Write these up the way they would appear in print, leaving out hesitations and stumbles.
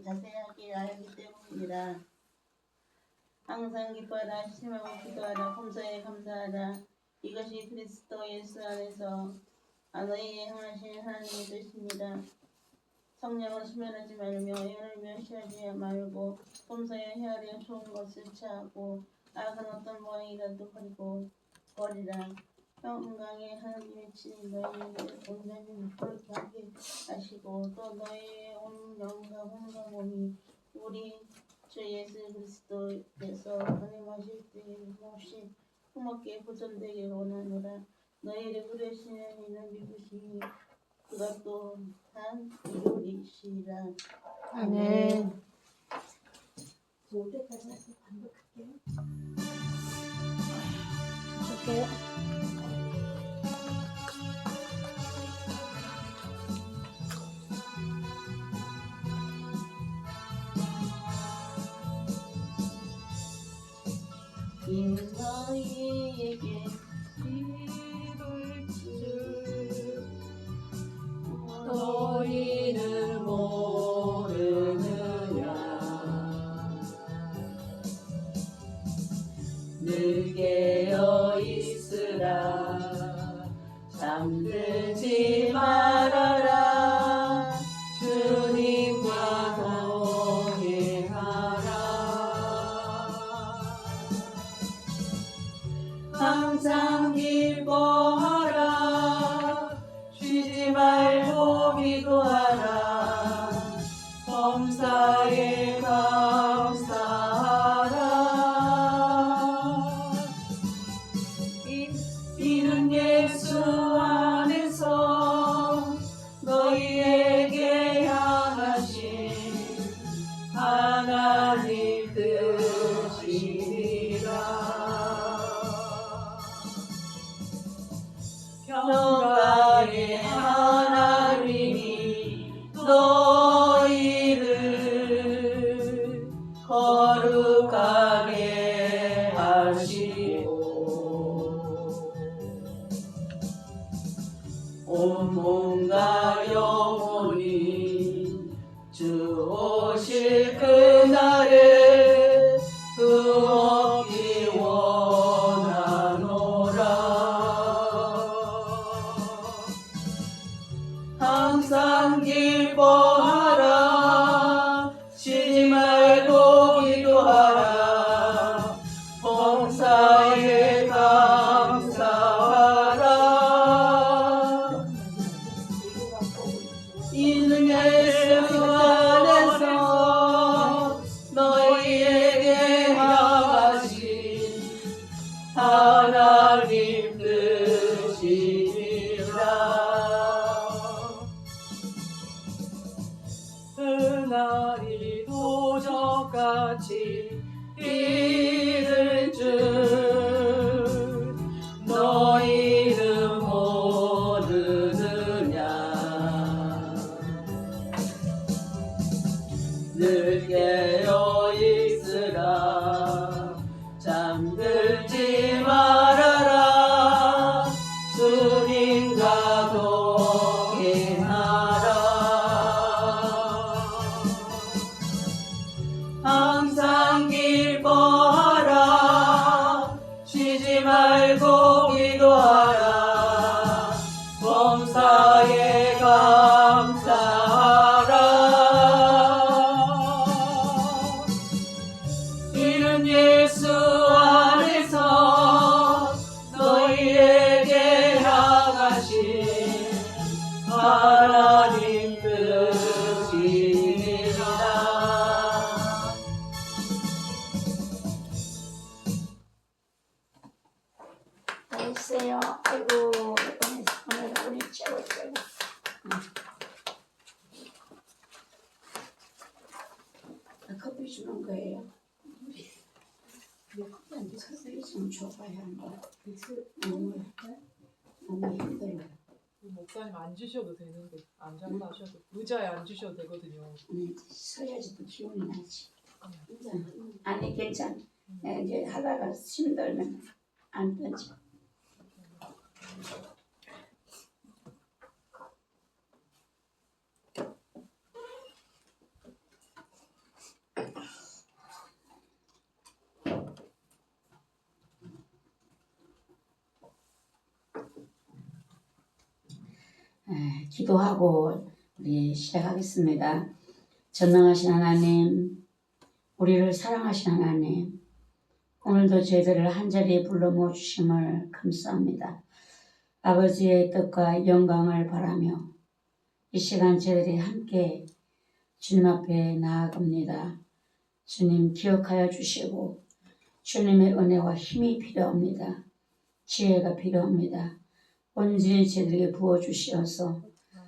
자세하게 알기 때문이라. 항상 기뻐하라, 심하고 기도하라, 범사에 감사하라. 이것이 그리스도 예수 안에서 너희에게 행하신 하나님의 뜻입니다. 성령을 수면하지 말며 애를 멸시하지 말고 범사에 헤아려 좋은 것을 취하고 악한 어떤 모양이라도 버리라. 평강의 하나님의 친히 너희에게 온전히 거룩하게 하시고 또 너희의 온 영과 혼과 몸이 우리 주 예수 그리스도께서 강림하실 때에 몹시 흠없게 보존되기를 원하노라. 너희를 부르시는 이는 믿으시니 그가 또한 이루리시라. 아멘. 올 때까지 해서 반복할게요. 볼게요. 이는 너희에게 이룰 줄 너희는 모르느냐. 늘 깨어 있으라. 잠들지 말아라. 주님과 동행하라. 항상 기뻐하라. 쉬지 말고 기도하라. 범사에 감사하라. 이는 예수 안에서 너희에게 향하신 하나님 뜻이니라. 평강의 하나님이 너희를 거룩하게 하시고 온 몸과 영혼이 주 오실 그날을 흠없기 원하노라. 항상 기뻐하라. 쉬지 말고 기도하라. 범사에 감사하라. 이는 예수 안에서 너희에게 향하신 하나님 뜻이니라. 그날이 도적같이 이를 줄 너희는 모르느냐. 늘 깨어 있으라. 잠들지 말아라. 주님과 동행하라. 항상 기뻐하라. 쉬지 말고 기도하라. 범사에 감사하라. 이는 예수 안에서 너희에게 향하신 하나님 뜻이니라. 있어요. 아이고, 오늘 우리 최고. 커피 주는 거예요. 커피 좀 줘봐야 한다. 너무 힘들어. 목사님 앉으셔도 되는데 앉아서 하셔도 의자에 앉으셔도 되거든요. 서야지도 기운이 나지. 아니 괜찮아. 이제 하다가 힘들면 안 되지. 기도하고 우리 시작하겠습니다. 전능하신 하나님, 우리를 사랑하신 하나님, 오늘도 저희들을 한자리에 불러 모으심을 감사합니다. 아버지의 뜻과 영광을 바라며 이 시간 저희들이 함께 주님 앞에 나아갑니다. 주님 기억하여 주시고 주님의 은혜와 힘이 필요합니다. 지혜가 필요합니다. 온전히 저희들에게 부어주시어서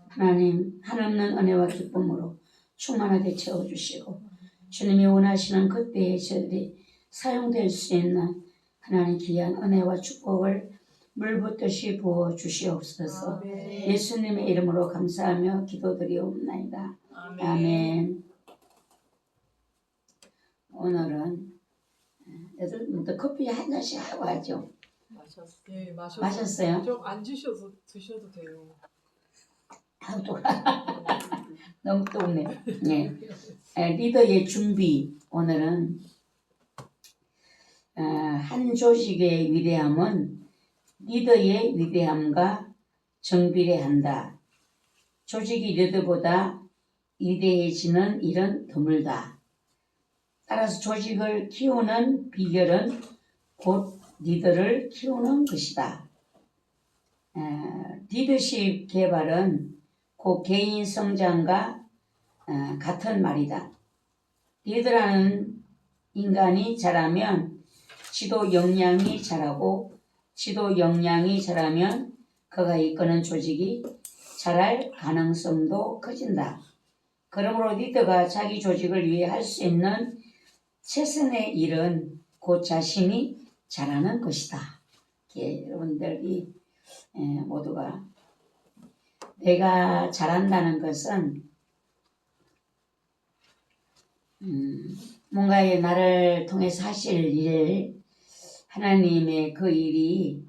하나님 한없는 은혜와 기쁨으로 충만하게 채워주시고 주님이 원하시는 그때에 저희들이 사용될 수 있는 하나님 귀한 은혜와 축복을 물붓듯이 부어주시옵소서. 예수님의 이름으로 감사하며 기도드리옵나이다. 아멘. 오늘은 애들 커피 한 잔씩 하고 하죠. 예, 마셨어요? 좀 앉으셔서 드셔도 돼요. 아우 또 너무 뜨겁네요. 네. 리더의 준비. 오늘은 한 조직의 위대함은 리더의 위대함과 정비례한다. 조직이 리더보다 위대해지는 일은 드물다. 따라서 조직을 키우는 비결은 곧 리더를 키우는 것이다. 리더십 개발은 곧 개인 성장과 같은 말이다. 리더라는 인간이 자라면 지도 역량이 자라고 지도 역량이 자라면 그가 이끄는 조직이 자랄 가능성도 커진다. 그러므로 리더가 자기 조직을 위해 할 수 있는 최선의 일은 곧 자신이 잘하는 것이다. 여러분들이 모두가 내가 잘한다는 것은 뭔가의 나를 통해서 하실 일, 하나님의 그 일이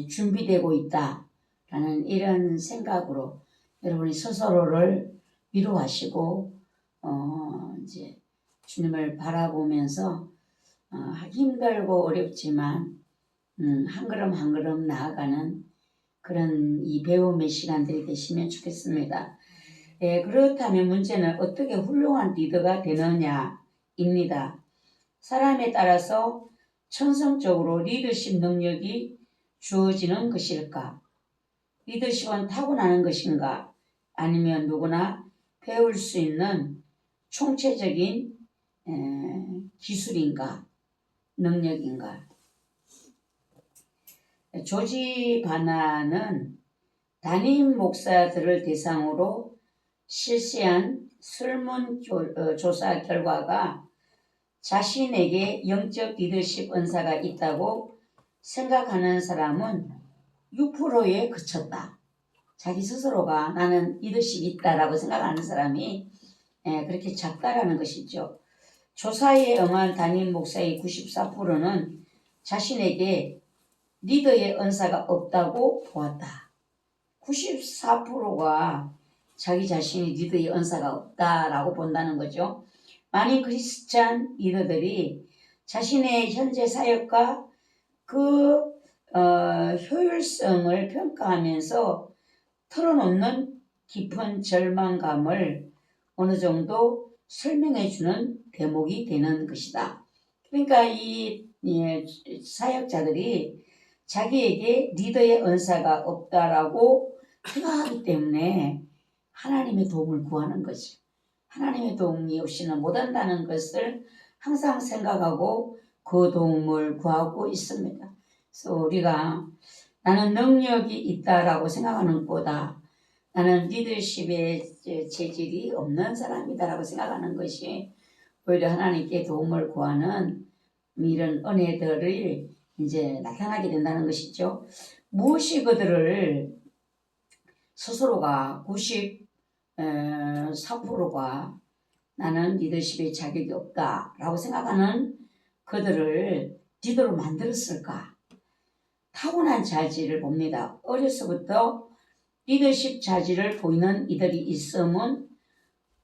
준비되고 있다라는 이런 생각으로 여러분이 스스로를 위로하시고 이제 주님을 바라보면서 힘들고 어렵지만 한 걸음 한 걸음 나아가는 그런 이 배움의 시간들이 되시면 좋겠습니다. 그렇다면 문제는 어떻게 훌륭한 리더가 되느냐입니다. 사람에 따라서 천성적으로 리더십 능력이 주어지는 것일까? 리더십은 타고나는 것인가? 아니면 누구나 배울 수 있는 총체적인 기술인가? 능력인가? 조지 바나는 담임 목사들을 대상으로 실시한 설문조사 결과가 자신에게 영적 리더십 은사가 있다고 생각하는 사람은 6%에 그쳤다. 자기 스스로가 나는 리더십이 있다라고 생각하는 사람이 그렇게 작다라는 것이죠. 조사에 응한 담임 목사의 94%는 자신에게 리더의 은사가 없다고 보았다. 94%가 자기 자신이 리더의 은사가 없다라고 본다는 거죠. 많은 크리스찬 리더들이 자신의 현재 사역과 그 효율성을 평가하면서 털어놓는 깊은 절망감을 어느 정도 설명해주는 대목이 되는 것이다. 그러니까 이 사역자들이 자기에게 리더의 은사가 없다라고 생각하기 때문에 하나님의 도움을 구하는 거죠. 하나님의 도움이 없이는 못한다는 것을 항상 생각하고 그 도움을 구하고 있습니다. 그래서 우리가 나는 능력이 있다라고 생각하는 것보다 나는 리더십의 재질이 없는 사람이다라고 생각하는 것이 오히려 하나님께 도움을 구하는 이런 은혜들을 이제 나타나게 된다는 것이죠. 무엇이 그들을 스스로가 94%가 나는 리더십의 자격이 없다라고 생각하는 그들을 리더로 만들었을까? 타고난 자질을 봅니다. 어려서부터 리더십 자질을 보이는 이들이 있음은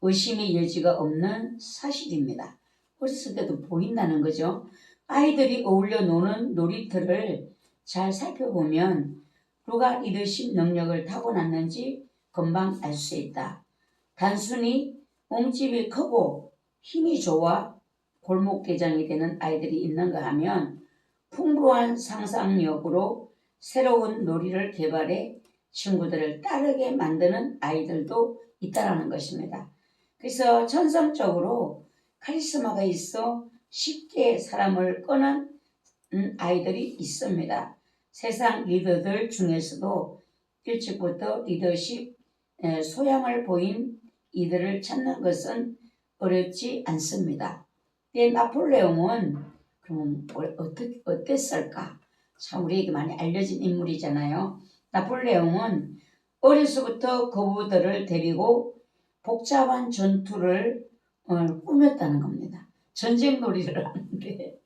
의심의 여지가 없는 사실입니다. 어렸을 때도 보인다는 거죠. 아이들이 어울려 노는 놀이터를 잘 살펴보면 누가 리더십 능력을 타고났는지 금방 알 수 있다. 단순히 몸집이 크고 힘이 좋아 골목대장이 되는 아이들이 있는가 하면 풍부한 상상력으로 새로운 놀이를 개발해 친구들을 따르게 만드는 아이들도 있다라는 것입니다. 그래서 천성적으로 카리스마가 있어 쉽게 사람을 끄는 아이들이 있습니다. 세상 리더들 중에서도 일찍부터 리더십 소양을 보인 이들을 찾는 것은 어렵지 않습니다. 나폴레옹은 그럼 어땠을까? 참 우리에게 많이 알려진 인물이잖아요. 나폴레옹은 어려서부터 거부들을 데리고 복잡한 전투를 꾸몄다는 겁니다. 전쟁 놀이를 하는데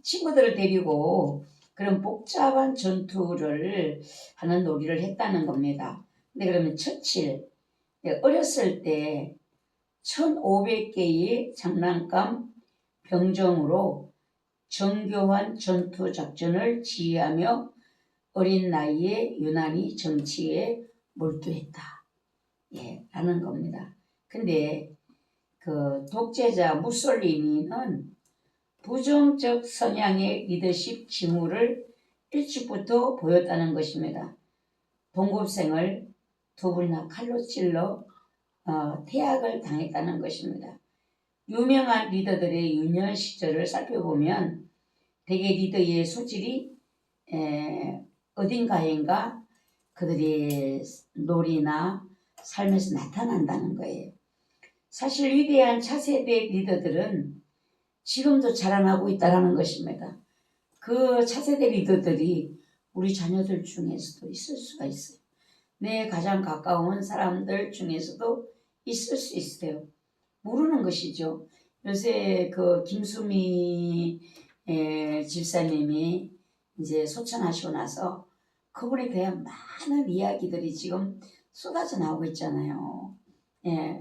친구들을 데리고 그런 복잡한 전투를 하는 놀이를 했다는 겁니다. 근데 그러면 처칠 어렸을 때 1500개의 장난감 병정으로 정교한 전투 작전을 지휘하며 어린 나이에 유난히 정치에 몰두했다. 라는 겁니다. 근데 그 독재자 무솔리니는 부정적 성향의 리더십 징후를 일찍부터 보였다는 것입니다. 동급생을 두 분이나 칼로 찔러 퇴학을 당했다는 것입니다. 유명한 리더들의 유년 시절을 살펴보면 대개 리더의 소질이 어딘가인가 그들의 놀이나 삶에서 나타난다는 거예요. 사실 위대한 차세대 리더들은 지금도 자라나고 있다는 것입니다. 그 차세대 리더들이 우리 자녀들 중에서도 있을 수가 있어요. 내 가장 가까운 사람들 중에서도 있을 수 있어요. 모르는 것이죠. 요새 그 김수미 집사님이 이제 소천하시고 나서 그분에 대한 많은 이야기들이 지금 쏟아져 나오고 있잖아요.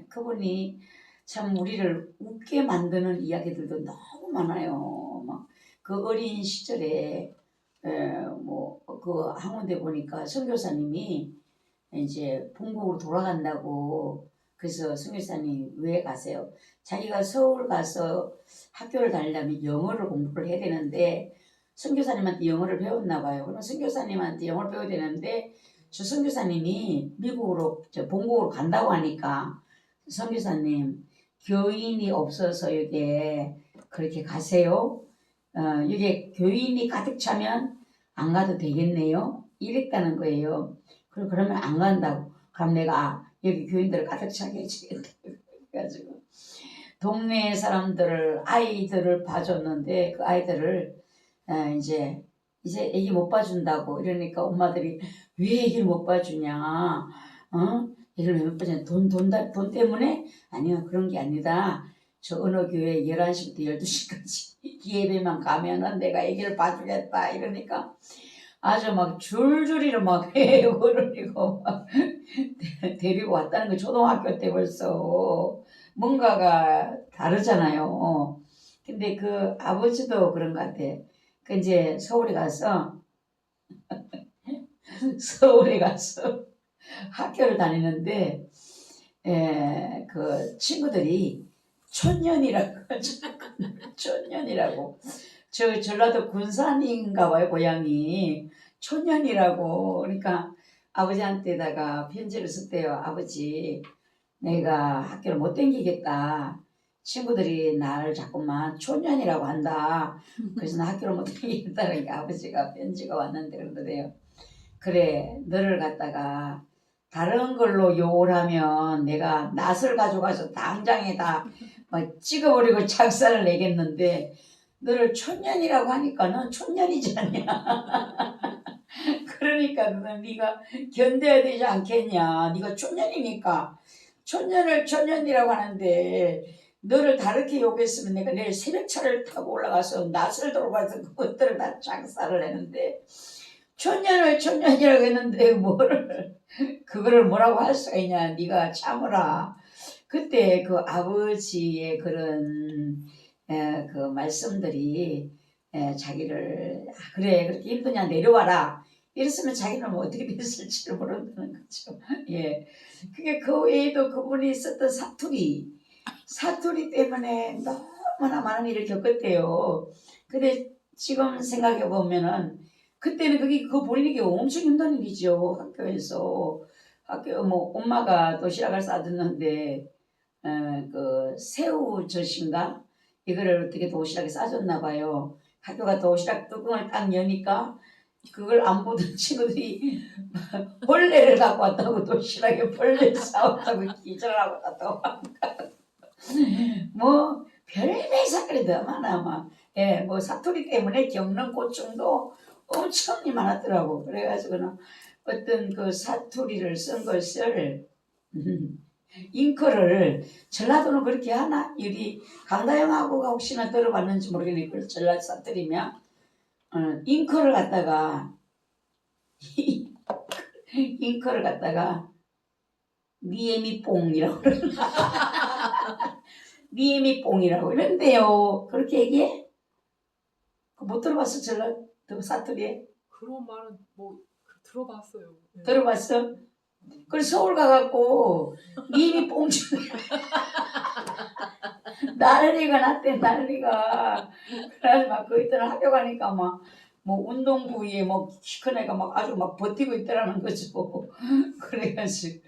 그분이 참 우리를 웃게 만드는 이야기들도 너무 많아요. 막 그 어린 시절에 그 한군데 보니까 선교사님이 이제 본국으로 돌아간다고 그래서 선교사님 왜 가세요? 자기가 서울 가서 학교를 다니려면 영어를 공부를 해야 되는데 선교사님한테 영어를 배웠나 봐요. 그럼 선교사님한테 영어를 배워야 되는데 저 선교사님이 미국으로 본국으로 간다고 하니까 선교사님 교인이 없어서 이게 그렇게 가세요? 이게 교인이 가득 차면 안 가도 되겠네요. 이랬다는 거예요. 그러면 안 간다고. 그럼 내가 여기 교인들을 가득 차게 해주겠다. 그래가지고 동네 사람들을 아이들을 봐줬는데 그 아이들을 이제 애기 못 봐준다고 이러니까 엄마들이 왜 애기를 못 봐주냐? 애기를 왜 못 봐주냐? 돈 때문에? 아니요 그런 게 아니다. 저 어느 교회 11시부터 12시까지 예배만 가면은 내가 애기를 봐주겠다 이러니까 아주 막 줄줄이로 막 그러고 막 데리고 왔다는 거 초등학교 때 벌써 뭔가가 다르잖아요. 근데 그 아버지도 그런 것 같아. 그 이제 서울에 가서 학교를 다니는데 그 친구들이 촌년이라고 저 전라도 군산인가 봐요 고향이 촌년이라고 그러니까 아버지한테다가 편지를 썼대요. 아버지 내가 학교를 못 다니겠다. 친구들이 나를 자꾸만 촌년이라고 한다. 그래서 나 학교를 못 다니겠다. 그러니까 아버지가 편지가 왔는데 그러더래요. 그래 너를 갖다가 다른 걸로 욕을 하면 내가 낫을 가져가서 당장에다 막 찍어버리고 작살을 내겠는데 너를 촌년이라고 하니까 넌 촌년이지 않냐. 그러니까 네가 견뎌야 되지 않겠냐. 네가 촌년이니까 촌년을 촌년이라고 하는데 너를 다르게 욕했으면 내가 내일 새벽차를 타고 올라가서 낫을 돌아가서 그것들을 다 작살을 내는데 촌년을 촌년이라고 했는데 그거를 뭐라고 할 수가 있냐. 네가 참으라. 그때 그 아버지의 그런 그 말씀들이 자기를 그래 그렇게 힘드냐 내려와라 이랬으면 자기는 뭐 어떻게 됐을지를 모른다는 거죠. 예. 그게 그 외에도 그분이 썼던 사투리 때문에 너무나 많은 일을 겪었대요. 근데 지금 생각해 보면은 그때는 그게 그 본인에게 엄청 힘든 일이죠. 학교 뭐 엄마가 도시락을 싸줬는데 그 새우젓인가 이거를 어떻게 도시락에 싸줬나 봐요. 학교가 도시락 뚜껑을 딱 여니까 그걸 안 보던 친구들이 벌레를 갖고 왔다고 도시락에 벌레 싸웠다고 기절하고 났다고 뭐 별별 사건이 더 많아 막. 예, 뭐 사투리 때문에 겪는 고충도 엄청 많았더라고. 그래가지고는 어떤 그 사투리를 쓴 것을 잉크를 전라도는 그렇게 하나? 우리 강다영하고가 혹시나 들어봤는지 모르겠네. 그 전라도 사투리면 잉크를 갖다가 니에미 뽕이라고 니에미 뽕이라고 이런데요. 그렇게 얘기해? 못 들어봤어? 전라도 사투리에? 그런 말은 뭐 들어봤어요. 네. 들어봤어? 그래서 서울 가갖고 니에미 뽕 나르리가 났대 나르리가. 그래서 막 거기들 학교 가니까 막 뭐 운동부에 뭐 키 큰 애가 막 아주 막 버티고 있더라는 거죠. 그래가지고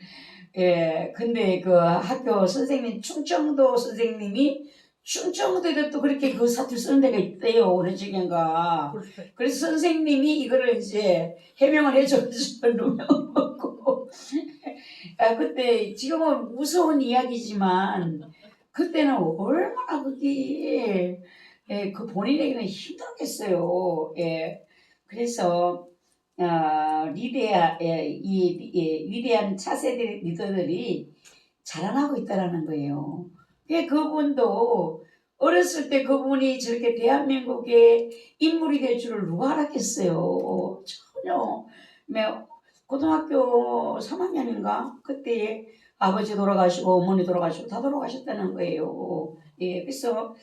예 근데 그 학교 선생님 충청도 선생님이 충청도에도 또 그렇게 그 사투리 쓰는 데가 있대요. 어느 지경가. 그래서 선생님이 이거를 이제 해명을 해줘가지고 누명 먹고 아 그때 지금은 무서운 이야기지만 그때는 얼마나 그게 예, 그 본인에게는 힘들었겠어요. 예, 그래서 위대한 차세대 리더들이 자라나고 있다라는 거예요. 그분도 어렸을 때 그분이 저렇게 대한민국의 인물이 될 줄을 누가 알았겠어요. 전혀. 고등학교 3학년인가 그때 아버지 돌아가시고 어머니 돌아가시고 다 돌아가셨다는 거예요. 예, 그래서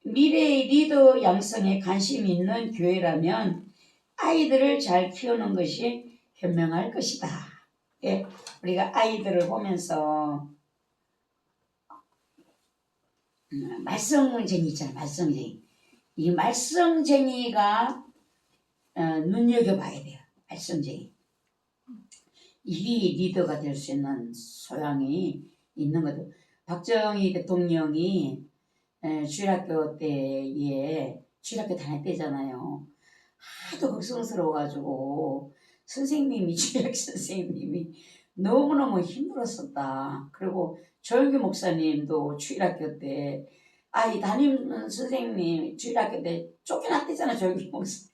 미래의 리더 양성에 관심이 있는 교회라면 아이들을 잘 키우는 것이 현명할 것이다. 예, 우리가 아이들을 보면서 말썽쟁이 있잖아. 말썽쟁이. 이 말썽쟁이가 눈여겨봐야 돼요. 말썽쟁이. 이 리더가 될 수 있는 소양이 있는 거죠. 박정희 대통령이 주일학교 때에 주일학교 다닐 때잖아요. 하도 걱정스러워가지고 주일학교 선생님이 너무너무 힘들었었다. 그리고 조영규 목사님도 주일학교 때 아이 담임 선생님 주일학교 때 쫓겨났대잖아. 조영규 목사님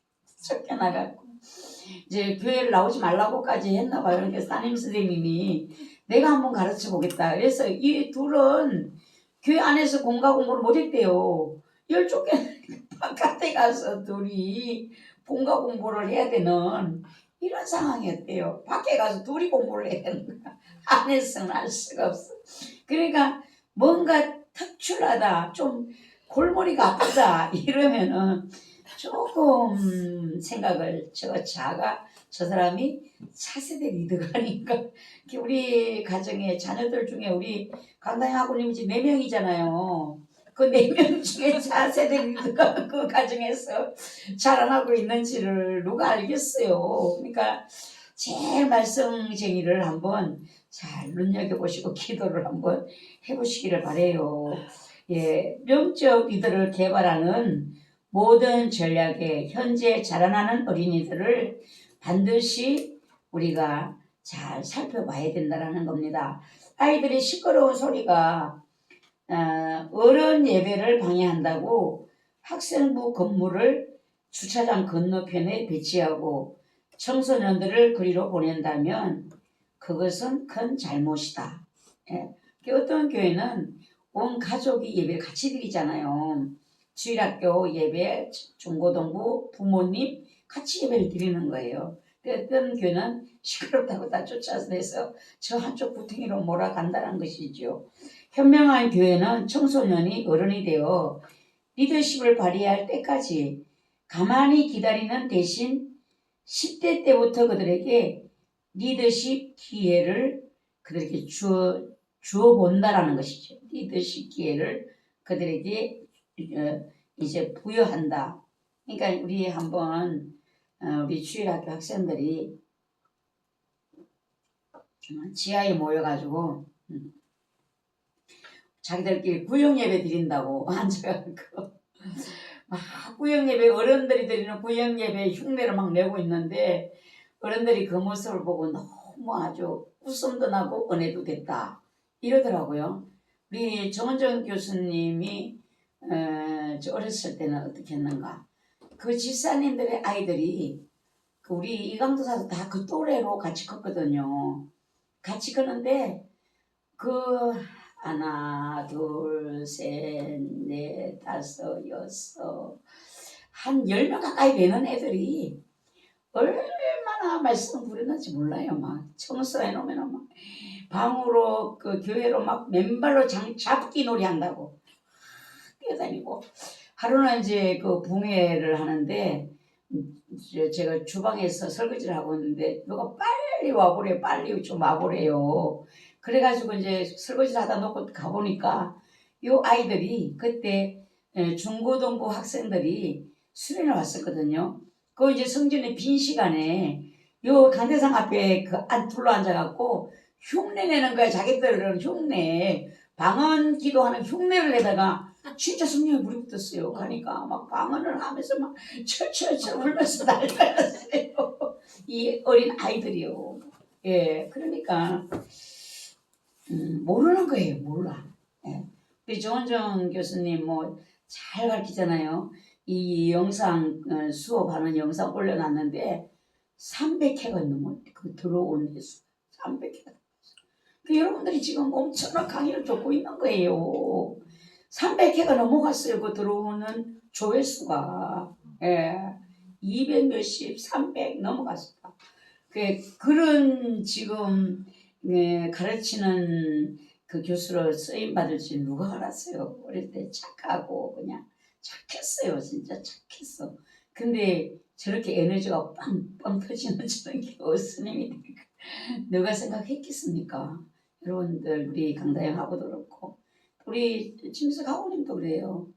쫓겨나갖고 이제 교회를 나오지 말라고까지 했나 봐요. 그래서 담임 선생님이 내가 한번 가르쳐 보겠다. 그래서 이 둘은 교회 안에서 공부를 못했대요. 쫓겨 바깥에 가서 둘이 공부를 해야 되는 이런 상황이었대요. 밖에 가서 둘이 공부를 해야 되는 거야. 안에서는 할 수가 없어. 그러니까 뭔가 특출하다, 좀 골머리가 아프다 이러면은 조금 생각을 저 사람이 차세대 리더가 아닌가. 우리 가정의 자녀들 중에 우리 강다영 아버님이 지금 4명이잖아요. 그 4명 중에 차세대 리더가 그 가정에서 자라나고 있는지를 누가 알겠어요. 그러니까 제일 말썽쟁이를 한번 잘 눈여겨보시고 기도를 한번 해보시기를 바래요. 예, 영적 리더를 개발하는 모든 전략에 현재 자라나는 어린이들을 반드시 우리가 잘 살펴봐야 된다는 겁니다. 아이들이 시끄러운 소리가 어른 예배를 방해한다고 학생부 건물을 주차장 건너편에 배치하고 청소년들을 그리로 보낸다면 그것은 큰 잘못이다. 예. 어떤 교회는 온 가족이 예배를 같이 드리잖아요. 주일학교 예배, 중고등부, 부모님 같이 예배를 드리는 거예요. 어떤 교회는 시끄럽다고 다 쫓아내서 저 한쪽 구덩이로 몰아간다는 것이죠. 현명한 교회는 청소년이 어른이 되어 리더십을 발휘할 때까지 가만히 기다리는 대신 10대 때부터 그들에게 리더십 기회를 그들에게 주어 본다라는 것이죠. 리더십 기회를 그들에게 이제 부여한다. 그러니까 우리 한번 우리 주일학교 학생들이 지하에 모여가지고 자기들끼리 구역예배 드린다고 앉아가지고 막 구역예배 어른들이 드리는 구역예배 흉내를 막 내고 있는데 어른들이 그 모습을 보고 너무 아주 웃음도 나고 은혜도 됐다 이러더라고요. 우리 정은정 교수님이 저 어렸을 때는 어떻게 했는가? 그 집사님들의 아이들이 그 우리 이강도사도 다 그 또래로 같이 컸거든요. 같이 컸는데 그 하나 둘셋넷 다섯 여섯 한 10명 가까이 되는 애들이 얼마나 말씀 부르는지 몰라요. 막 청소해 놓으면 막 방으로 그 교회로 막 맨발로 잡기 놀이 한다고 뛰어다니고 하루는 이제 그 붕회를 하는데 제가 주방에서 설거지를 하고 있는데 누가 빨리 와보래요. 빨리 좀 와보래요. 그래가지고 이제 설거지를 하다 놓고 가보니까 요 아이들이 그때 중고등부 학생들이 수련회 왔었거든요. 그 이제 성전의 빈 시간에 요 강대상 앞에 그 둘러 앉아갖고 흉내 내는 거야. 자기들은 흉내 방언 기도하는 흉내를 내다가 진짜 성령에 물이 붙었어요. 가니까 막 방언을 하면서 막 철철철 울면서 날다녔어요. 이 어린 아이들이요. 예, 그러니까 모르는 거예요. 몰라. 예. 우리 정은정 교수님 뭐 잘 가르치잖아요. 이 영상 수업하는 영상 올려놨는데 300회가 넘어 그 들어온 횟수 300회가. 그 여러분들이 지금 엄청난 강의를 듣고 있는 거예요. 300회가 넘어갔어요. 그 들어오는 조회수가. 예. 200 몇십, 300 넘어갔습니다. 그런 지금 가르치는 그 교수로 쓰임 받을지 누가 알았어요. 어릴 때 착하고 그냥 착했어요. 진짜 착했어. 근데 저렇게 에너지가 빵빵 터지는 저런 게 스님이 되니까 누가 생각했겠습니까? 여러분들 우리 강다영하고도 그렇고 우리 김석 하고님도 그래요.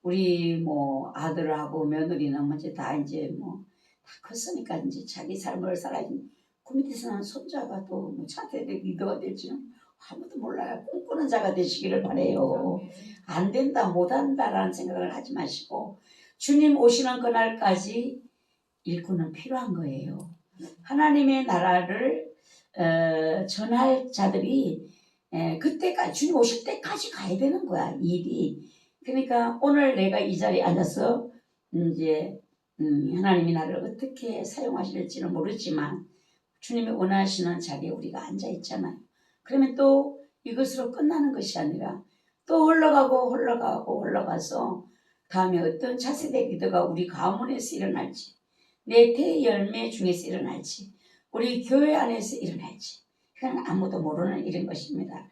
우리 뭐 아들하고 며느리는 이제 다 다 컸으니까 이제 자기 삶을 살아야지. 그 밑에서는 손자가 또 뭐 차세대 리더가 될지는 아무도 몰라요. 꿈꾸는 자가 되시기를 바래요. 안 된다, 못 한다라는 생각을 하지 마시고 주님 오시는 그날까지 일꾼은 필요한 거예요. 하나님의 나라를 전할 자들이 그때까지 주님 오실 때까지 가야 되는 거야 일이. 그러니까 오늘 내가 이 자리에 앉아서 이제 하나님이 나를 어떻게 사용하실지는 모르지만 주님이 원하시는 자리에 우리가 앉아 있잖아요. 그러면 또 이것으로 끝나는 것이 아니라 또 흘러가서 다음에 어떤 차세대 기도가 우리 가문에서 일어날지 내 대열매 중에서 일어날지 우리 교회 안에서 일어날지 그건 아무도 모르는 일인 것입니다.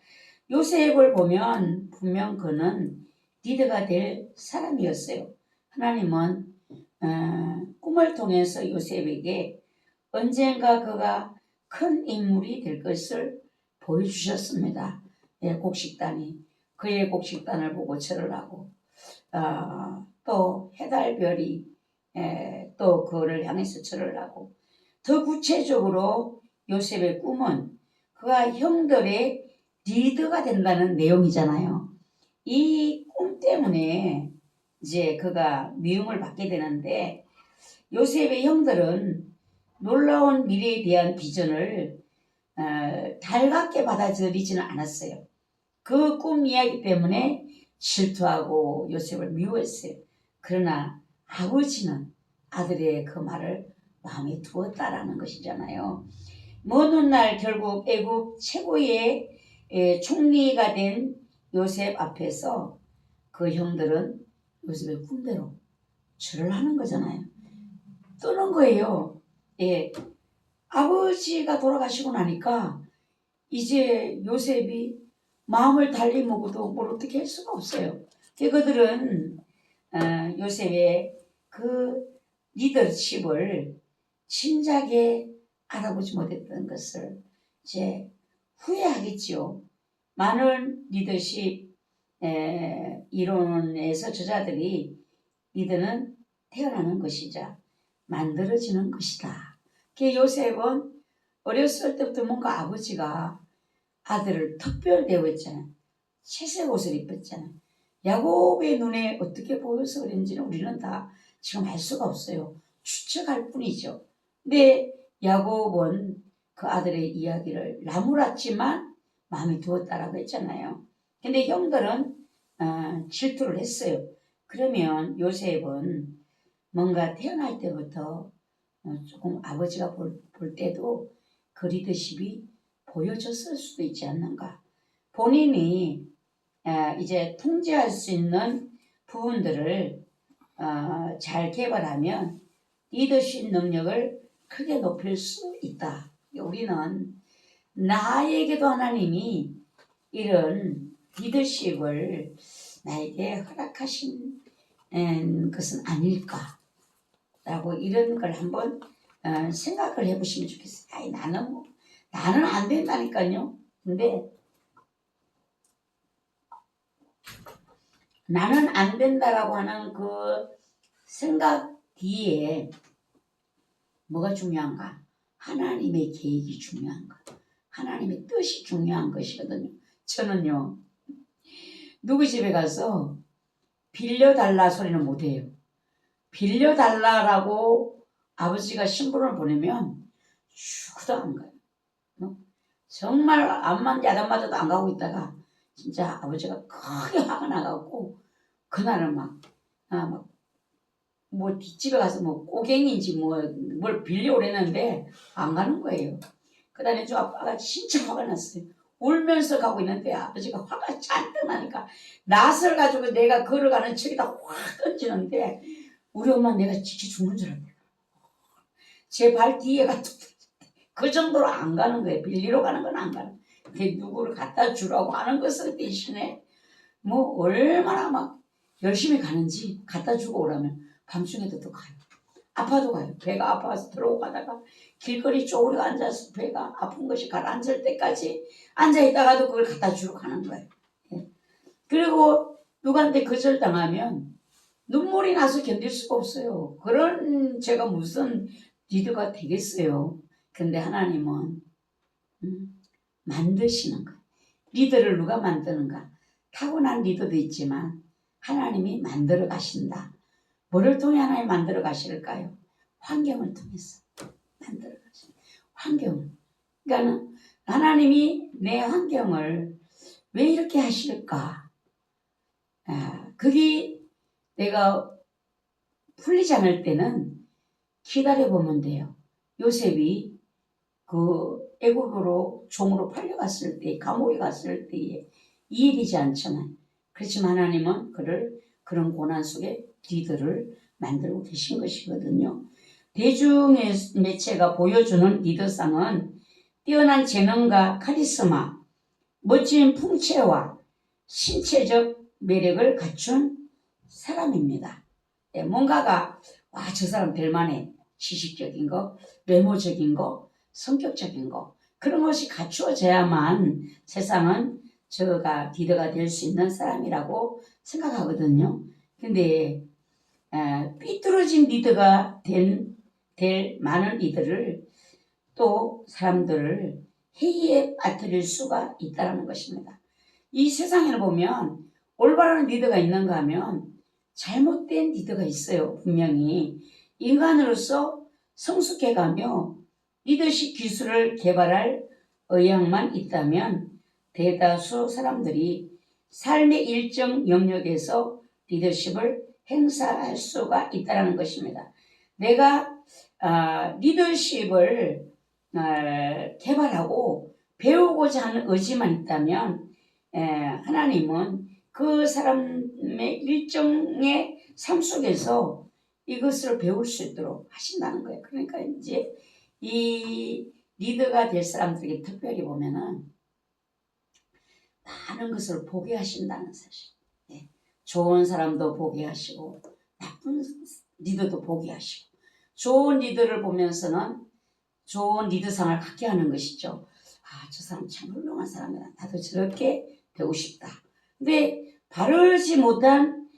요셉을 보면 분명 그는 리더가 될 사람이었어요. 하나님은 꿈을 통해서 요셉에게 언젠가 그가 큰 인물이 될 것을 보여주셨습니다. 곡식단이 그의 곡식단을 보고 절을 하고 또 해달별이 또 그를 향해서 절을 하고 더 구체적으로 요셉의 꿈은 그가 형들의 리더가 된다는 내용이잖아요. 이 꿈 때문에 이제 그가 미움을 받게 되는데 요셉의 형들은 놀라운 미래에 대한 비전을 달갑게 받아들이지는 않았어요. 그 꿈 이야기 때문에 질투하고 요셉을 미워했어요. 그러나 아버지는 아들의 그 말을 마음에 두었다라는 것이잖아요. 먼 훗날 결국 애국 최고의 총리가 된 요셉 앞에서 그 형들은 요셉의 꿈대로 절을 하는 거잖아요. 뜨는 거예요. 예. 아버지가 돌아가시고 나니까 이제 요셉이 마음을 달리 먹어도 뭘 어떻게 할 수가 없어요. 그들은 요셉의 그 리더십을 진작에 알아보지 못했던 것을 이제 후회하겠지요. 많은 리더십 이론에서 저자들이 리더는 태어나는 것이자 만들어지는 것이다. 그 요셉은 어렸을 때부터 뭔가 아버지가 아들을 특별 대우했잖아요. 채색 옷을 입혔잖아요. 야곱의 눈에 어떻게 보여서 그런지는 우리는 다 지금 알 수가 없어요. 추측할 뿐이죠. 근데 야곱은 그 아들의 이야기를 나무랐지만 마음에 두었다라고 했잖아요. 근데 형들은 질투를 했어요. 그러면 요셉은 뭔가 태어날 때부터 조금 아버지가 볼 때도 그 리더십이 보여졌을 수도 있지 않는가. 본인이 이제 통제할 수 있는 부분들을 잘 개발하면 리더십 능력을 크게 높일 수 있다. 우리는 나에게도 하나님이 이런 리더십을 나에게 허락하신 것은 아닐까라고 이런 걸 한번 생각을 해보시면 좋겠어요. 아이, 나는 안 된다니까요. 근데 나는 안 된다라고 하는 그 생각 뒤에 뭐가 중요한가? 하나님의 계획이 중요한가? 하나님의 뜻이 중요한 것이거든요. 저는요, 누구 집에 가서 빌려달라 소리는 못해요. 빌려달라라고 아버지가 신부를 보내면 죽어도 안 가요. 정말 암만 야단 맞아도 안 가고 있다가 진짜 아버지가 크게 화가 나갖고 그날은 뭐 뒷집에 가서 뭐 꼬갱인지 뭘 빌려오랬는데 안 가는 거예요. 그다음에 저 아빠가 진짜 화가 났어요. 울면서 가고 있는데 아버지가 화가 잔뜩 나니까 낫을 가지고 내가 걸어가는 척에다 확 던지는데 우리 엄마 내가 지쳐 죽는 줄 알았대요. 제 발 뒤에가 그 정도로 안 가는 거예요. 빌리러 가는 건 안 가는 거예요. 누구를 갖다 주라고 하는 것을 대신에 뭐 얼마나 막 열심히 가는지 갖다 주고 오라면 밤중에도 또 가요. 아파도 가요. 배가 아파서 들어오고 가다가 길거리 쪼그려 앉아서 배가 아픈 것이 가라앉을 때까지 앉아있다가도 그걸 갖다 주러 가는 거예요. 그리고 누구한테 거절당하면 눈물이 나서 견딜 수가 없어요. 그런 제가 무슨 리더가 되겠어요. 근데 하나님은 만드시는 거예요. 리더를 누가 만드는가? 타고난 리더도 있지만 하나님이 만들어 가신다. 뭐를 통해 하나님 만들어 가실까요? 환경을 통해서 만들어 가신다. 환경을. 그러니까 하나님이 내 환경을 왜 이렇게 하실까? 그게 내가 풀리지 않을 때는 기다려보면 돼요. 요셉이 그 애국으로 종으로 팔려갔을 때, 감옥에 갔을 때에 이해되지 않잖아요. 그렇지만 하나님은 그를 그런 고난 속에 리더를 만들고 계신 것이거든요. 대중의 매체가 보여주는 리더상은 뛰어난 재능과 카리스마, 멋진 풍채와 신체적 매력을 갖춘 사람입니다. 뭔가가 저 사람 될만해. 지식적인 거, 외모적인 거, 성격적인 거 그런 것이 갖추어져야만 세상은 저가 리더가 될 수 있는 사람이라고 생각하거든요. 근데 삐뚤어진 리더가 될 많은 리더를 또 사람들을 회의에 빠뜨릴 수가 있다는 것입니다. 이 세상에 보면 올바른 리더가 있는가 하면 잘못된 리더가 있어요. 분명히 인간으로서 성숙해가며 리더십 기술을 개발할 의향만 있다면 대다수 사람들이 삶의 일정 영역에서 리더십을 행사할 수가 있다는 것입니다. 내가 리더십을 개발하고 배우고자 하는 의지만 있다면 하나님은 그 사람의 일정의 삶 속에서 이것을 배울 수 있도록 하신다는 거예요. 그러니까 이제 이 리더가 될 사람들에게 특별히 보면은 많은 것을 보게 하신다는 사실. 좋은 사람도 보게 하시고 나쁜 리더도 보게 하시고 좋은 리더를 보면서는 좋은 리더상을 갖게 하는 것이죠. 아, 저 사람 참 훌륭한 사람이다. 나도 저렇게 되고 싶다. 근데 바르지 못한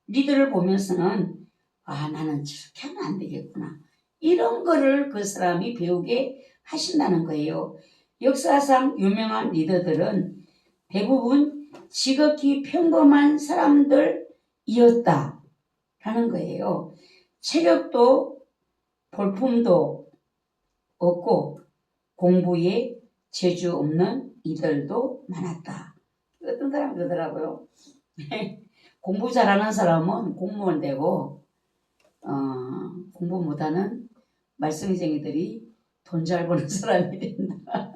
리더를 보면서는 아, 나는 저렇게 하면 안 되겠구나. 이런 거를 그 사람이 배우게 하신다는 거예요. 역사상 유명한 리더들은 대부분 지극히 평범한 사람들이었다라는 거예요. 체력도 볼품도 없고 공부에 재주 없는 이들도 많았다. 어떤 사람 그러더라고요. 공부 잘하는 사람은 공무원 되고 공부 못하는 말썽쟁이들이 돈 잘 버는 사람이 된다.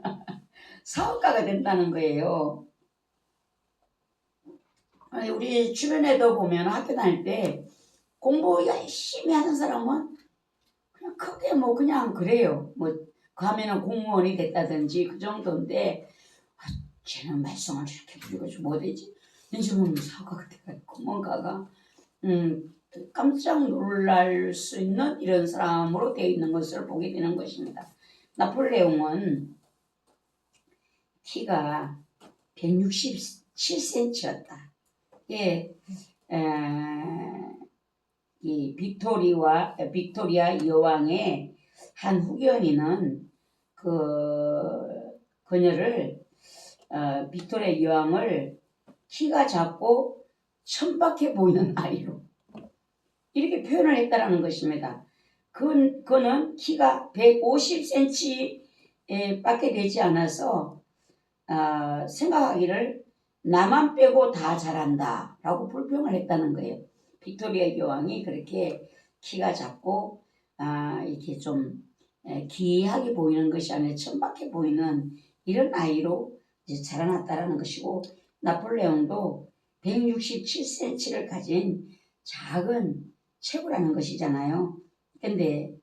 사업가가 된다는 거예요. 아니, 우리 주변에도 보면 학교 다닐 때 공부 열심히 하는 사람은 그냥 크게 뭐 그냥 그래요. 뭐 가면은 공무원이 됐다든지 그 정도인데 쟤는 말썽을 이렇게 부리고 못하지. 요즘은 사업가가 돼가지고 뭔가가 깜짝 놀랄 수 있는 이런 사람으로 되어 있는 것을 보게 되는 것입니다. 나폴레옹은 키가 167cm였다. 예, 이 빅토리아 여왕의 한 후견인은 그녀를 빅토리아 여왕을 키가 작고 천박해 보이는 아이로 이렇게 표현을 했다라는 것입니다. 그는 키가 150cm 밖에 되지 않아서 생각하기를 나만 빼고 다 잘한다 라고 불평을 했다는 거예요. 빅토리아 여왕이 그렇게 키가 작고 이렇게 좀 기이하게 보이는 것이 아니라 천박해 보이는 이런 아이로 이제 자라났다라는 것이고, 나폴레옹도 167cm를 가진 작은 체구라는 것이잖아요. 근데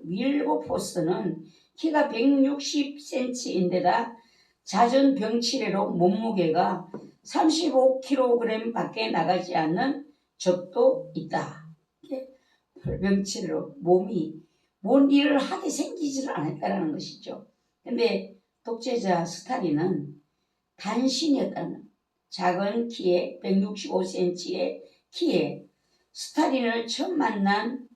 윌버포스는 키가 160cm인데다 잦은 병치레로 몸무게가 35kg 밖에 나가지 않는 적도 있다. 병치레로 몸이 뭔 일을 하게 생기지를 않았다는 것이죠. 근데 독재자 스탈린은 단신이었다는, 작은 키에 165cm의 키에 스탈린을 처음 만난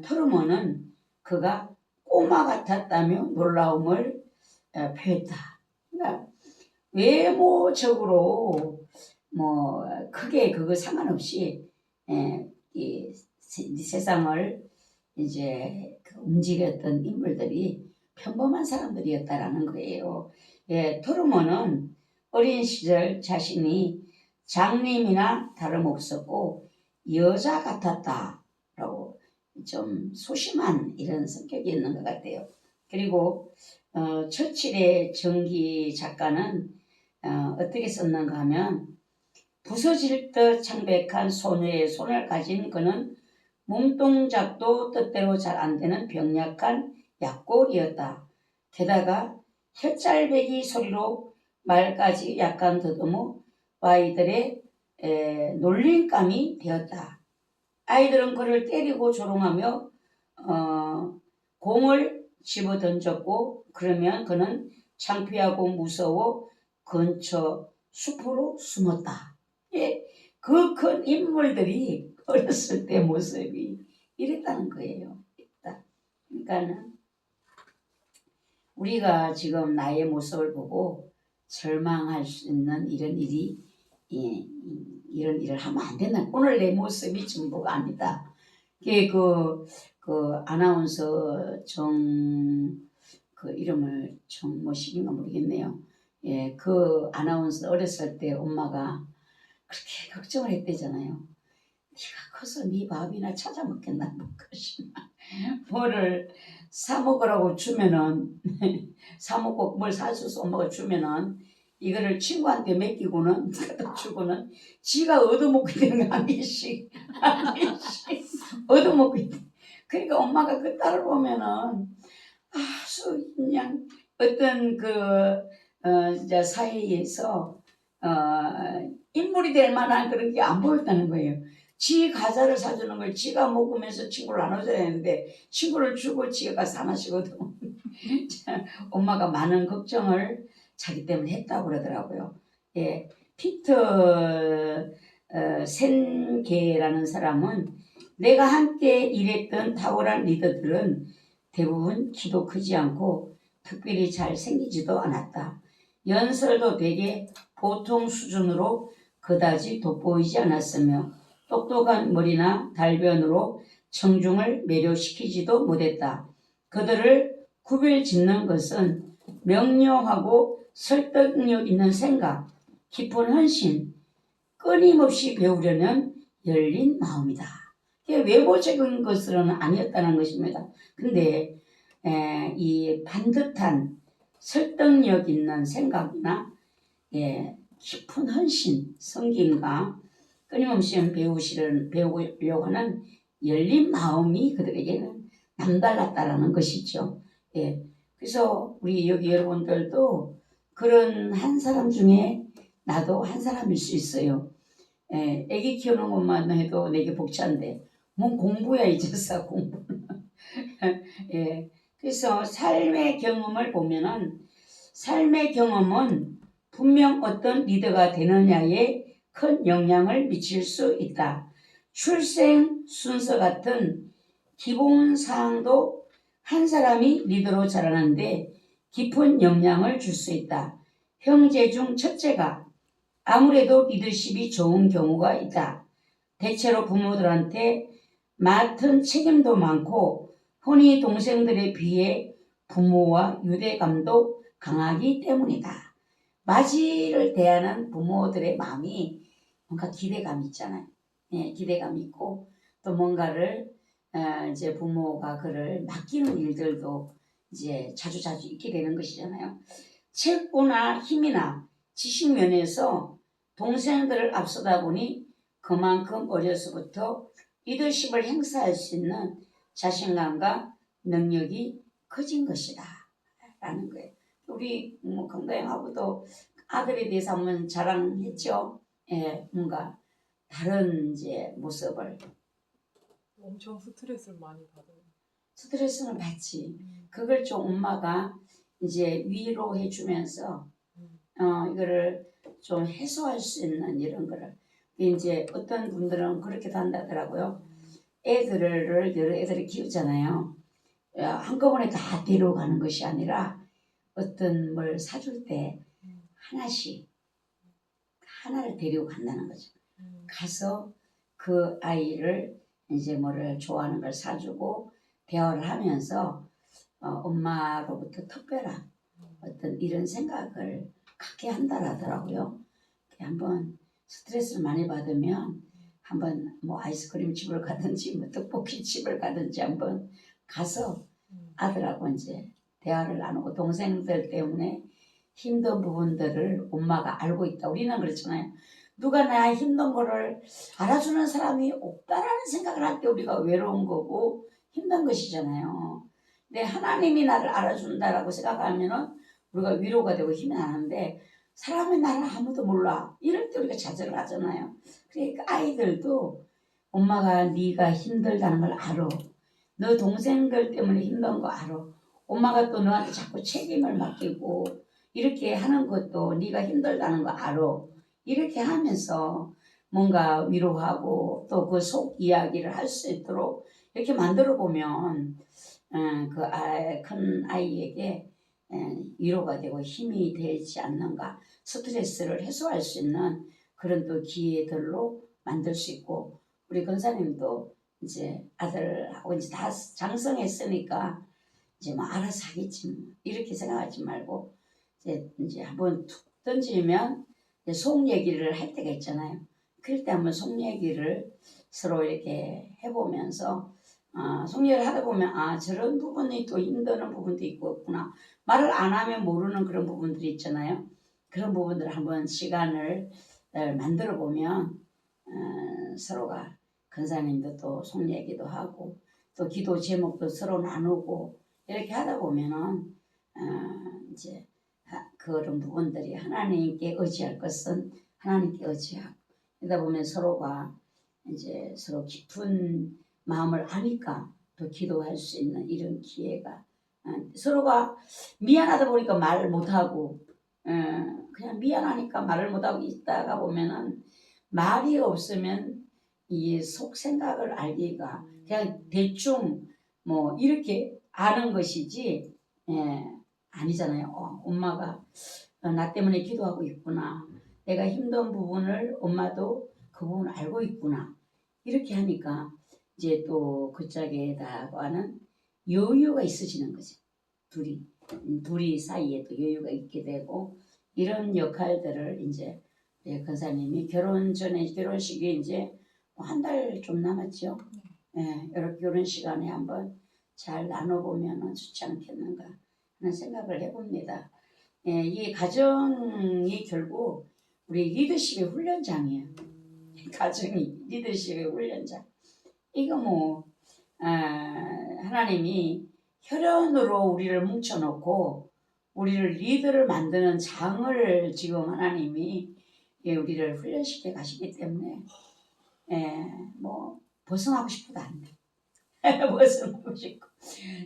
트루먼은 그가 꼬마 같았다며 놀라움을 표했다. 그러니까 외모적으로 뭐 크게 그거 상관없이 이 세상을 이제 움직였던 인물들이 평범한 사람들이었다라는 거예요. 트루먼은 어린 시절 자신이 장님이나 다름없었고 여자 같았다라고 좀 소심한 이런 성격이 있는 것 같아요. 그리고 처칠의 전기 작가는 어떻게 썼는가 하면, 부서질 듯 창백한 소녀의 손을 가진 그는 몸동작도 뜻대로 잘 안되는 병약한 약골이었다. 게다가 혀짤배기 소리로 말까지 약간 더듬어 아이들의 놀림감이 되었다. 아이들은 그를 때리고 조롱하며 공을 집어 던졌고, 그러면 그는 창피하고 무서워 근처 숲으로 숨었다. 그 큰 인물들이 어렸을 때 모습이 이랬다는 거예요. 그러니까는 우리가 지금 나의 모습을 보고 절망할 수 있는 이런 일을 하면 안 된다. 오늘 내 모습이 전부가 아니다. 그 아나운서 그 이름을 뭐식인가 모르겠네요. 그 아나운서 어렸을 때 엄마가 그렇게 걱정을 했대잖아요. 네가 커서 네 밥이나 찾아 먹겠나 뭐 것이나 뭐를 사 먹으라고 주면은 사 먹고 뭘 사줘서 엄마가 주면은 이거를 친구한테 맡기고는 주고는 지가 얻어먹게 되는 거 한 개씩 얻어먹고 있대. 그러니까 엄마가 그 딸을 보면은 아주 그냥 어떤 이제 사회에서 인물이 될 만한 그런 게 안 보였다는 거예요. 지 과자를 사주는 걸 지가 먹으면서 친구를 나눠줘야 되는데 친구를 주고 지가 가서 하나 쉬거든. 엄마가 많은 걱정을 자기 때문에 했다고 그러더라고요. 예, 피터 센게라는 사람은 내가 함께 일했던 탁월한 리더들은 대부분 키도 크지 않고 특별히 잘 생기지도 않았다. 연설도 되게 보통 수준으로 그다지 돋보이지 않았으며 똑똑한 머리나 달변으로 청중을 매료시키지도 못했다. 그들을 구별짓는 것은 명료하고 설득력 있는 생각, 깊은 헌신, 끊임없이 배우려는 열린 마음이다. 이게 외모적인 것으로는 아니었다는 것입니다. 근데 이 반듯한 설득력 있는 생각이나 깊은 헌신, 성김과 끊임없이 배우려고 하는 열린 마음이 그들에게는 남달랐다라는 것이죠. 그래서 우리 여기 여러분들도 그런 한 사람 중에 나도 한 사람일 수 있어요. 애기 키우는 것만 해도 내게 벅찬데 뭔 공부야 이제서 공부. 그래서 삶의 경험을 보면은 삶의 경험은 분명 어떤 리더가 되느냐에 큰 영향을 미칠 수 있다. 출생 순서 같은 기본 사항도 한 사람이 리더로 자라는데 깊은 영향을 줄 수 있다. 형제 중 첫째가 아무래도 리더십이 좋은 경우가 있다. 대체로 부모들한테 맡은 책임도 많고 흔히 동생들에 비해 부모와 유대감도 강하기 때문이다. 맞이를 대하는 부모들의 마음이 뭔가 기대감이 있잖아요. 기대감이 있고 또 뭔가를 이제 부모가 그를 맡기는 일들도 이제 자주자주 있게 되는 것이잖아요. 체구나 힘이나 지식 면에서 동생들을 앞서다 보니 그만큼 어려서부터 리더십을 행사할 수 있는 자신감과 능력이 커진 것이다 라는 거예요. 우리 강다영하고도 아들에 대해서 한번 자랑했죠. 뭔가 다른 이제 모습을. 엄청 스트레스를 많이 받아요. 스트레스는 받지. 그걸 좀 엄마가 이제 위로해 주면서 이거를 좀 해소할 수 있는 이런 거를. 이제 어떤 분들은 그렇게도 한다더라고요. 애들을 여러 애들을 키우잖아요. 한꺼번에 다 데려가는 것이 아니라 어떤 뭘 사줄 때 하나씩 하나를 데리고 간다는 거죠. 가서 그 아이를 이제 뭐를 좋아하는 걸 사주고 대화를 하면서 엄마로부터 특별한 어떤 이런 생각을 갖게 한다라더라고요. 한번 스트레스를 많이 받으면 한번 뭐 아이스크림 집을 가든지 뭐 떡볶이 집을 가든지 한번 가서 아들하고 이제 대화를 나누고 동생들 때문에 힘든 부분들을 엄마가 알고 있다. 우리는 그렇잖아요. 누가 나 힘든 거를 알아주는 사람이 없다라는 생각을 할 때 우리가 외로운 거고 힘든 것이잖아요. 근데 하나님이 나를 알아준다라고 생각하면은 우리가 위로가 되고 힘이 나는데 사람이 나를 아무도 몰라. 이럴 때 우리가 좌절을 하잖아요. 그러니까 아이들도 엄마가 네가 힘들다는 걸 알아. 너 동생들 때문에 힘든 거 알아. 엄마가 또 너한테 자꾸 책임을 맡기고 이렇게 하는 것도 네가 힘들다는 거 알아. 이렇게 하면서 뭔가 위로하고 또 그 속 이야기를 할 수 있도록 이렇게 만들어 보면 큰 아이에게 위로가 되고 힘이 되지 않는가, 스트레스를 해소할 수 있는 그런 또 기회들로 만들 수 있고, 우리 권사님도 이제 아들하고 이제 다 장성했으니까 이제 뭐 알아서 하겠지 뭐 이렇게 생각하지 말고 이제 한번 툭 던지면 속 얘기를 할 때가 있잖아요. 그럴 때 한번 속 얘기를 서로 이렇게 해보면서 속 얘기를 하다 보면 저런 부분이 또 힘드는 부분도 있구나. 말을 안 하면 모르는 그런 부분들이 있잖아요. 그런 부분들을 한번 시간을 만들어 보면 서로가 권사님도 또 속 얘기도 하고 또 기도 제목도 서로 나누고 이렇게 하다 보면은 이제 그런 부분들이 하나님께 의지할 것은 하나님께 의지하고 그러다 보면 서로가 이제 서로 깊은 마음을 아니까 또 기도할 수 있는 이런 기회가 서로가 미안하다 보니까 말을 못하고 그냥 미안하니까 말을 못하고 있다가 보면은 말이 없으면 이 속 생각을 알기가 그냥 대충 뭐 이렇게 아는 것이지 아니잖아요. 엄마가 나 때문에 기도하고 있구나. 내가 힘든 부분을 엄마도 그 부분을 알고 있구나. 이렇게 하니까 이제 또 그 짝에다가는 여유가 있어지는 거죠. 둘이 사이에 또 여유가 있게 되고 이런 역할들을 이제 권사님이 결혼 전에 결혼식이 이제 한 달 좀 남았죠. 이렇게 결혼 시간에 한번 잘 나눠보면 좋지 않겠는가 하는 생각을 해봅니다. 이 가정이 결국 우리 리더십의 훈련장이에요. 가정이 리더십의 훈련장. 이거 뭐 하나님이 혈연으로 우리를 뭉쳐놓고 우리를 리더를 만드는 장을 지금 하나님이 우리를 훈련시켜 가시기 때문에 뭐 벗어나고 싶어도 안 돼. 벗어나고 싶고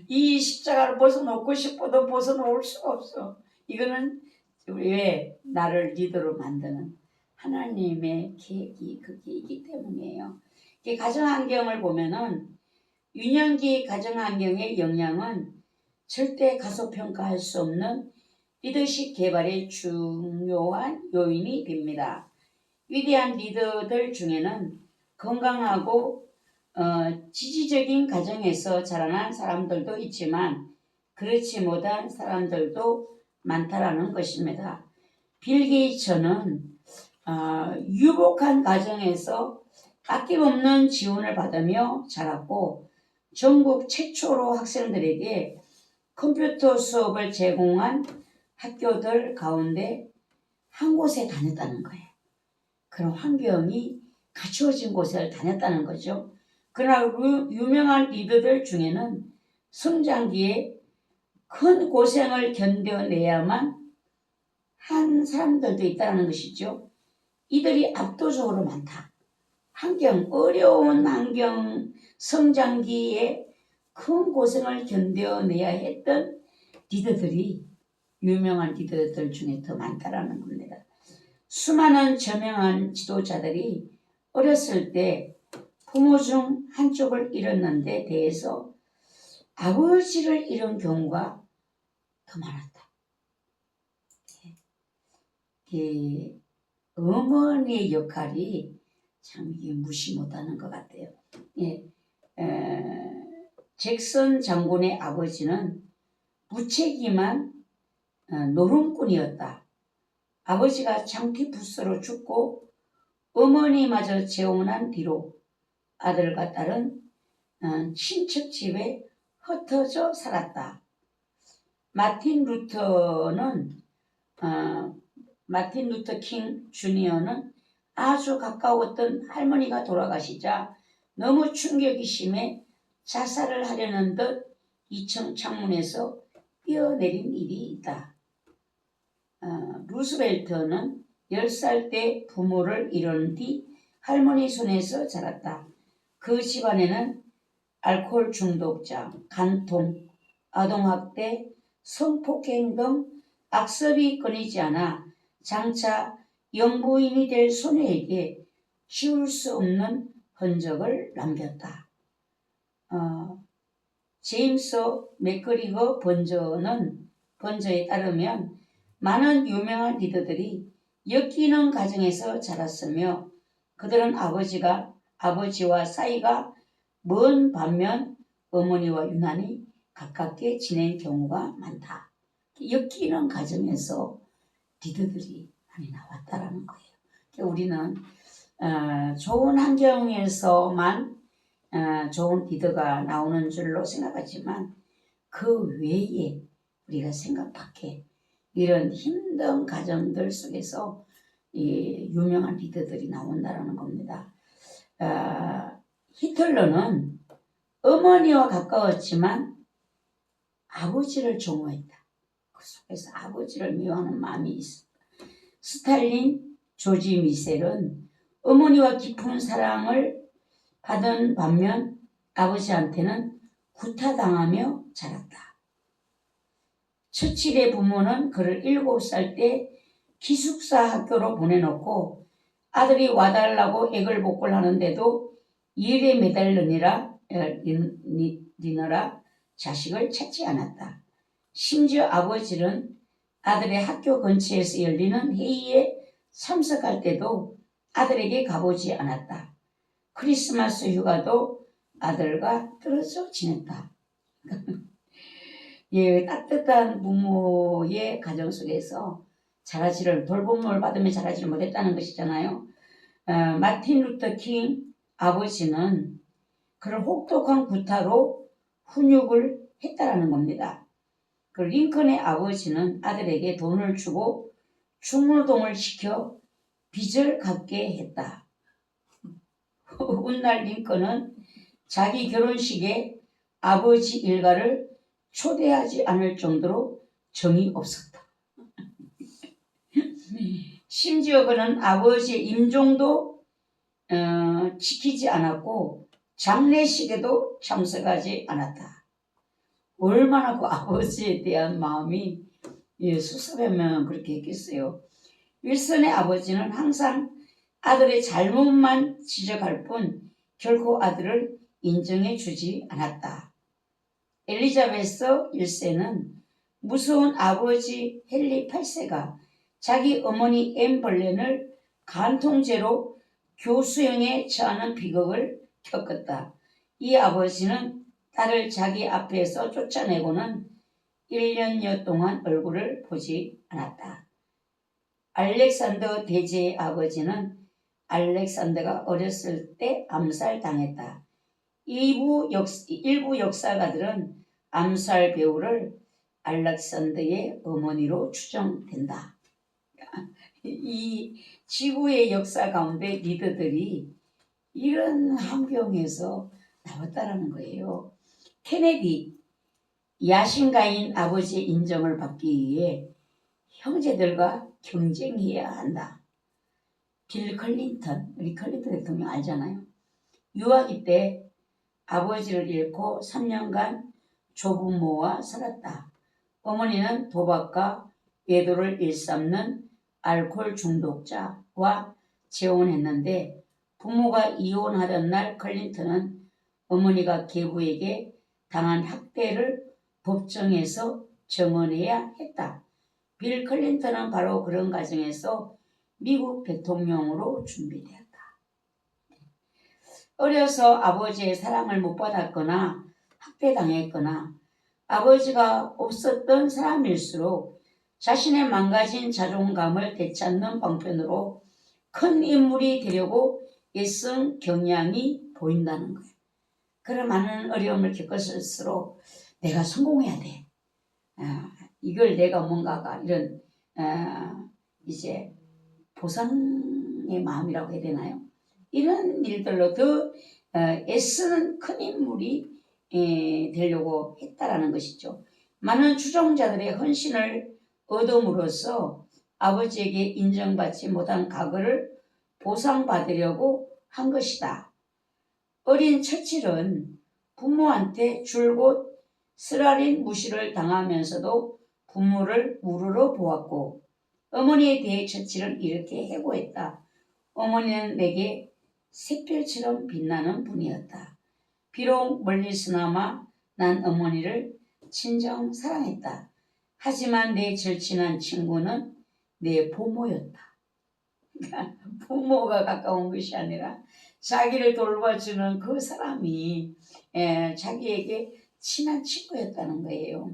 이 십자가를 벗어놓고 싶어도 벗어놓을 수가 없어. 이거는 왜 나를 리더로 만드는 하나님의 계획이 그게 있기 때문이에요. 가정환경을 보면은 유년기 가정환경의 영향은 절대 가소평가할 수 없는 리더십 개발의 중요한 요인이 됩니다. 위대한 리더들 중에는 건강하고 지지적인 가정에서 자라난 사람들도 있지만 그렇지 못한 사람들도 많다라는 것입니다. 빌 게이츠는 유복한 가정에서 아낌없는 지원을 받으며 자랐고 전국 최초로 학생들에게 컴퓨터 수업을 제공한 학교들 가운데 한 곳에 다녔다는 거예요. 그런 환경이 갖추어진 곳을 다녔다는 거죠. 그러나 유명한 리더들 중에는 성장기에 큰 고생을 견뎌내야만 한 사람들도 있다는 것이죠. 이들이 압도적으로 많다. 어려운 환경, 성장기에 큰 고생을 견뎌내야 했던 리더들이 유명한 리더들 중에 더 많다라는 겁니다. 수많은 저명한 지도자들이 어렸을 때 부모 중 한쪽을 잃었는데 대해서 아버지를 잃은 경우가 더 많았다. 어머니의 역할이 참 이게 무시 못하는 것 같아요. 잭슨 장군의 아버지는 무책임한 노름꾼이었다. 아버지가 장기 부스로 죽고 어머니마저 재혼한 뒤로 아들과 딸은 친척 집에 흩어져 살았다. 마틴 루터 킹 주니어는 아주 가까웠던 할머니가 돌아가시자 너무 충격이 심해 자살을 하려는 듯 2층 창문에서 뛰어내린 일이 있다. 루스벨트는 10살 때 부모를 잃은 뒤 할머니 손에서 자랐다. 그 집안에는 알코올 중독자, 간통, 아동학대, 성폭행 등 악습이 끊이지 않아 장차 영부인이 될 소녀에게 지울 수 없는 흔적을 남겼다. 제임스 맥그리거 번저에 따르면 많은 유명한 리더들이 엮이는 가정에서 자랐으며 그들은 아버지와 사이가 먼 반면 어머니와 유난히 가깝게 지낸 경우가 많다. 엮이는 가정에서 리더들이 많이 나왔다라는 거예요. 우리는 좋은 환경에서만 좋은 리더가 나오는 줄로 생각하지만 그 외에 우리가 생각 밖에 이런 힘든 가정들 속에서 유명한 리더들이 나온다라는 겁니다. 히틀러는 어머니와 가까웠지만 아버지를 정오했다. 그 속에서 아버지를 미워하는 마음이 있었다. 스탈린, 조지 미셀은 어머니와 깊은 사랑을 받은 반면 아버지한테는 구타당하며 자랐다. 처칠의 부모는 그를 7살 때 기숙사 학교로 보내놓고 아들이 와달라고 애걸복걸 하는데도 일에 매달리느라 자식을 찾지 않았다. 심지어 아버지는 아들의 학교 근처에서 열리는 회의에 참석할 때도 아들에게 가보지 않았다. 크리스마스 휴가도 아들과 떨어져 지냈다. 예, 따뜻한 부모의 가정 속에서 돌봄을 받으며 자라지를 못했다는 것이잖아요. 마틴 루터 킹 아버지는 그를 혹독한 구타로 훈육을 했다라는 겁니다. 그 링컨의 아버지는 아들에게 돈을 주고 중노동을 시켜 빚을 갚게 했다. 훗날 링컨은 자기 결혼식에 아버지 일가를 초대하지 않을 정도로 정이 없었다. 심지어 그는 아버지의 임종도 지키지 않았고 장례식에도 참석하지 않았다. 얼마나 그 아버지에 대한 마음이 섭섭하면 그렇게 했겠어요. 윌슨의 아버지는 항상 아들의 잘못만 지적할 뿐 결코 아들을 인정해 주지 않았다. 엘리자베스 1세는 무서운 아버지 헨리 8세가 자기 어머니 앤 벌렌을 간통죄로 교수형에 처하는 비극을 겪었다. 이 아버지는 딸을 자기 앞에서 쫓아내고는 1년여 동안 얼굴을 보지 않았다. 알렉산더 대제의 아버지는 알렉산더가 어렸을 때 암살당했다. 일부 역사가들은 암살 배우를 알렉산더의 어머니로 추정된다. 이 지구의 역사 가운데 리더들이 이런 환경에서 나왔다라는 거예요. 케네디, 야심가인 아버지의 인정을 받기 위해 형제들과 경쟁해야 한다. 빌 클린턴, 우리 클린턴 대통령 알잖아요. 유아기 때 아버지를 잃고 3년간 조부모와 살았다. 어머니는 도박과 외도를 일삼는 알코올 중독자와 재혼했는데 부모가 이혼하던 날 클린턴은 어머니가 계부에게 당한 학대를 법정에서 증언해야 했다. 빌 클린턴은 바로 그런 과정에서 미국 대통령으로 준비되었다. 어려서 아버지의 사랑을 못 받았거나 학대당했거나 아버지가 없었던 사람일수록 자신의 망가진 자존감을 되찾는 방편으로 큰 인물이 되려고 애쓴 경향이 보인다는 거예요. 그런 많은 어려움을 겪었을수록 내가 성공해야 돼. 이걸 내가 뭔가가 이런 이제 보상의 마음이라고 해야 되나요? 이런 일들로 더 애쓰는 큰 인물이 되려고 했다라는 것이죠. 많은 추종자들의 헌신을 얻음으로써 아버지에게 인정받지 못한 과거를 보상받으려고 한 것이다. 어린 처칠은 부모한테 줄곧 쓰라린 무시를 당하면서도 부모를 우러러 보았고 어머니에 대해 처칠은 이렇게 해고했다. 어머니는 내게 샛별처럼 빛나는 분이었다. 비록 멀리서나마 난 어머니를 친정 사랑했다. 하지만 내 절친한 친구는 내 부모였다. 그러니까 부모가 가까운 것이 아니라 자기를 돌봐주는 그 사람이 자기에게 친한 친구였다는 거예요.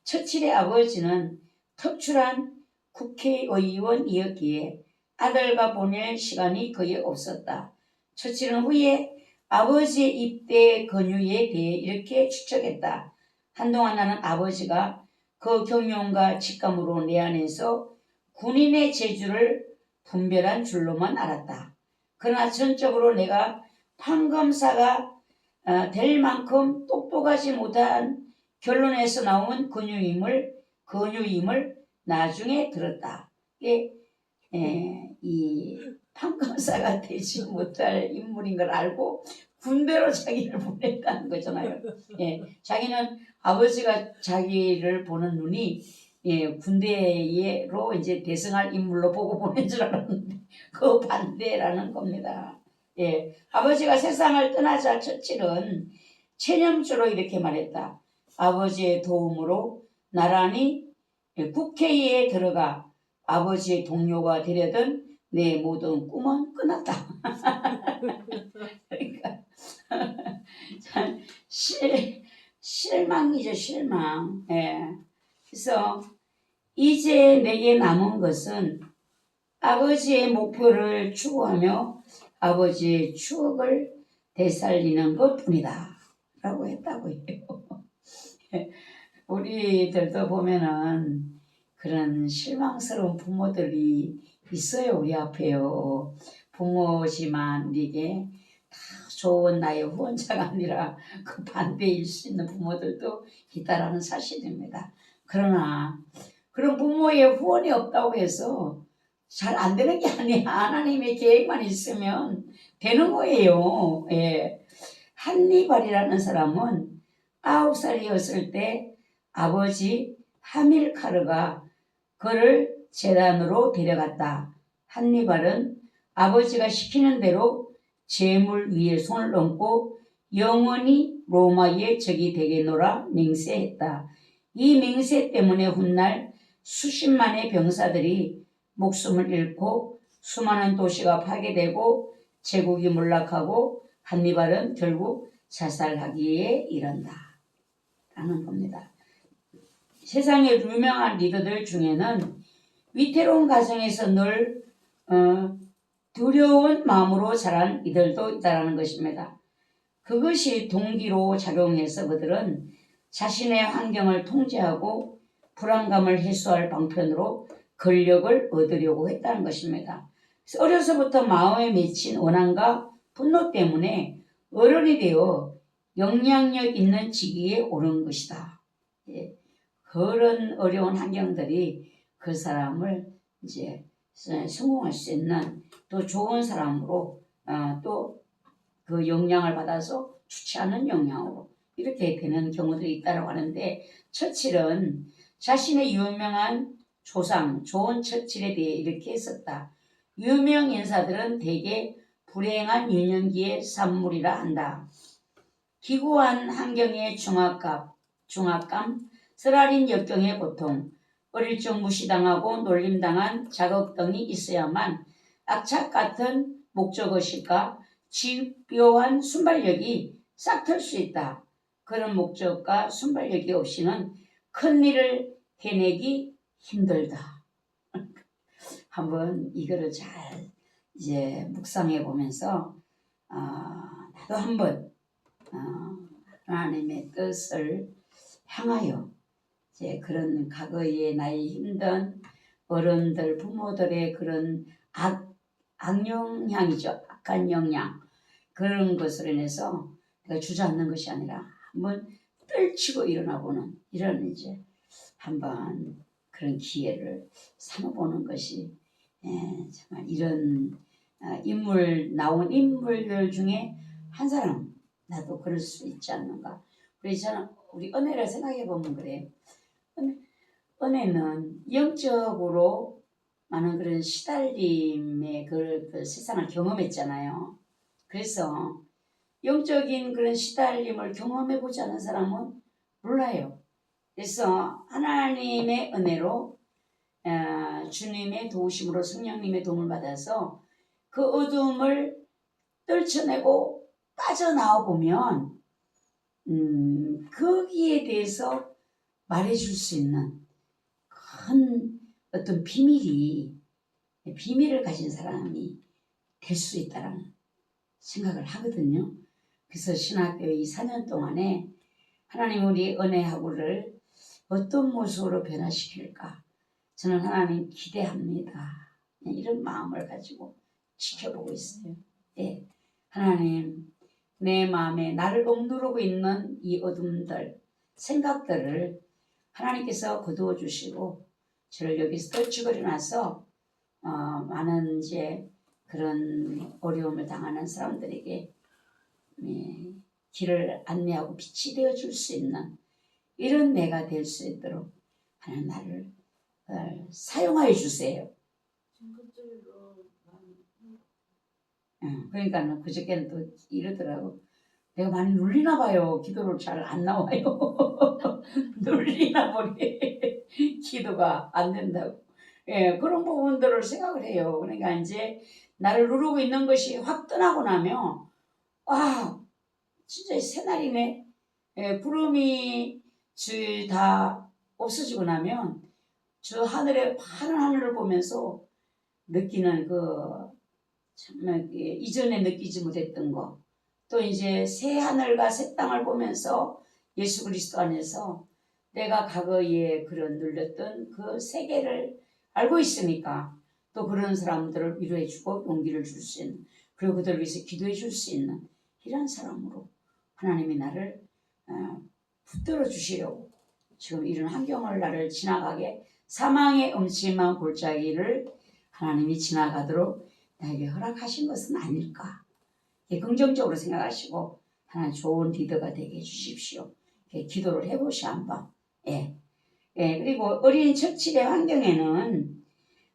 처칠의 아버지는 특출한 국회의원이었기에 아들과 보낼 시간이 거의 없었다. 처칠은 후에 아버지의 입대 권유에 대해 이렇게 추측했다. 한동안 나는 아버지가 그 경륜과 직감으로 내 안에서 군인의 재주를 분별한 줄로만 알았다. 그러나 전적으로 내가 판검사가 될 만큼 똑똑하지 못한 결론에서 나온 권유임을 나중에 들었다. 이 판검사가 되지 못할 인물인 걸 알고 군대로 자기를 보냈다는 거잖아요. 예, 자기는 아버지가 자기를 보는 눈이 예, 군대로 이제 대승할 인물로 보고 보낸 줄 알았는데 그 반대라는 겁니다. 예, 아버지가 세상을 떠나자 처칠은 체념주로 이렇게 말했다. 아버지의 도움으로 나란히 국회에 들어가 아버지의 동료가 되려던 내 모든 꿈은 끝났다. 그러니까 참 실망이죠, 실망. 예. 그래서 이제 내게 남은 것은 아버지의 목표를 추구하며 아버지의 추억을 되살리는 것뿐이다. 라고 했다고 해요. 우리들도 보면은 그런 실망스러운 부모들이 있어요. 우리 앞에요. 부모지만 우리에게 다 좋은 나의 후원자가 아니라 그 반대일 수 있는 부모들도 있다라는 사실입니다. 그러나 그런 부모의 후원이 없다고 해서 잘 안 되는 게 아니야. 하나님의 계획만 있으면 되는 거예요. 예. 한니발이라는 사람은 9살이었을 때 아버지 하밀카르가 그를 제단으로 데려갔다. 한니발은 아버지가 시키는 대로 재물 위에 손을 얹고 영원히 로마의 적이 되겠노라 맹세했다. 이 맹세 때문에 훗날 수십만의 병사들이 목숨을 잃고 수많은 도시가 파괴되고 제국이 몰락하고 한니발은 결국 자살하기에 이른다. 라는 겁니다. 세상의 유명한 리더들 중에는 위태로운 가정에서 늘 두려운 마음으로 자란 이들도 있다는 것입니다. 그것이 동기로 작용해서 그들은 자신의 환경을 통제하고 불안감을 해소할 방편으로 권력을 얻으려고 했다는 것입니다. 어려서부터 마음에 맺힌 원한과 분노 때문에 어른이 되어 영향력 있는 직위에 오른 것이다. 예. 그런 어려운 환경들이 그 사람을 이제 성공할 수 있는 또 좋은 사람으로 또 그 영향을 받아서 주체하는 영향으로 이렇게 되는 경우들이 있다고 하는데 처칠은 자신의 유명한 조상 존 처칠에 대해 이렇게 했었다. 유명 인사들은 대개 불행한 유년기의 산물이라 한다. 기구한 환경의 중압감, 쓰라린 역경의 고통, 어릴 적 무시당하고 놀림당한 자극 등이 있어야만 악착 같은 목적의식과 집요한 순발력이 싹틀 수 있다. 그런 목적과 순발력이 없이는 큰 일을 해내기 힘들다. 한번 이거를 잘 이제 묵상해 보면서 나도 한번 하나님의 뜻을 향하여 이제 그런 과거의 나의 힘든 어른들 부모들의 그런 악영향이죠. 악한 영향 그런 것으로 인해서 내가 주저앉는 것이 아니라 한번 떨치고 일어나보는 이런 이제 한번 그런 기회를 삼아보는 것이 정말 이런 나온 인물들 중에 한 사람 나도 그럴 수 있지 않는가. 우리 은혜를 생각해 보면 그래요. 은혜는 영적으로 많은 그런 시달림의 그 세상을 경험했잖아요. 그래서 영적인 그런 시달림을 경험해 보지 않은 사람은 몰라요. 그래서 하나님의 은혜로 주님의 도우심으로 성령님의 도움을 받아서 그 어둠을 떨쳐내고 빠져나와 보면 거기에 대해서 말해줄 수 있는 큰 어떤 비밀을 가진 사람이 될 수 있다는 생각을 하거든요. 그래서 신학교 이 4년 동안에 하나님 우리 은혜하고를 어떤 모습으로 변화시킬까 저는 하나님 기대합니다. 이런 마음을 가지고 지켜보고 있어요. 예, 하나님 내 마음에 나를 억누르고 있는 이 어둠들 생각들을 하나님께서 거두어 주시고 저를 여기서 떨치고 일어나서 많은 이제 그런 어려움을 당하는 사람들에게 길을 안내하고 빛이 되어 줄 수 있는 이런 내가 될 수 있도록 하나님 나를 사용하여 주세요. 그러니까 그저께는 또 이러더라고. 내가 많이 눌리나 봐요. 기도를 잘 안 나와요. 눌리나 보니 기도가 안 된다고. 그런 부분들을 생각을 해요. 그러니까 이제 나를 누르고 있는 것이 확 떠나고 나면 진짜 새날이네. 구름이 다 없어지고 나면 저 하늘에 파란 하늘을 보면서 느끼는 정말 이전에 느끼지 못했던 거, 또 이제 새 하늘과 새 땅을 보면서 예수 그리스도 안에서 내가 과거에 그런 눌렸던 그 세계를 알고 있으니까 또 그런 사람들을 위로해주고 용기를 줄 수 있는, 그리고 그들을 위해서 기도해 줄 수 있는 이런 사람으로 하나님이 나를 붙들어 주시려고 지금 이런 환경을 나를 지나가게, 사망의 음침한 골짜기를 하나님이 지나가도록 나에게 허락하신 것은 아닐까. 긍정적으로 생각하시고 하나님 좋은 리더가 되게 해주십시오. 기도를 해보시 한번. 그리고 어린 처칠의 환경에는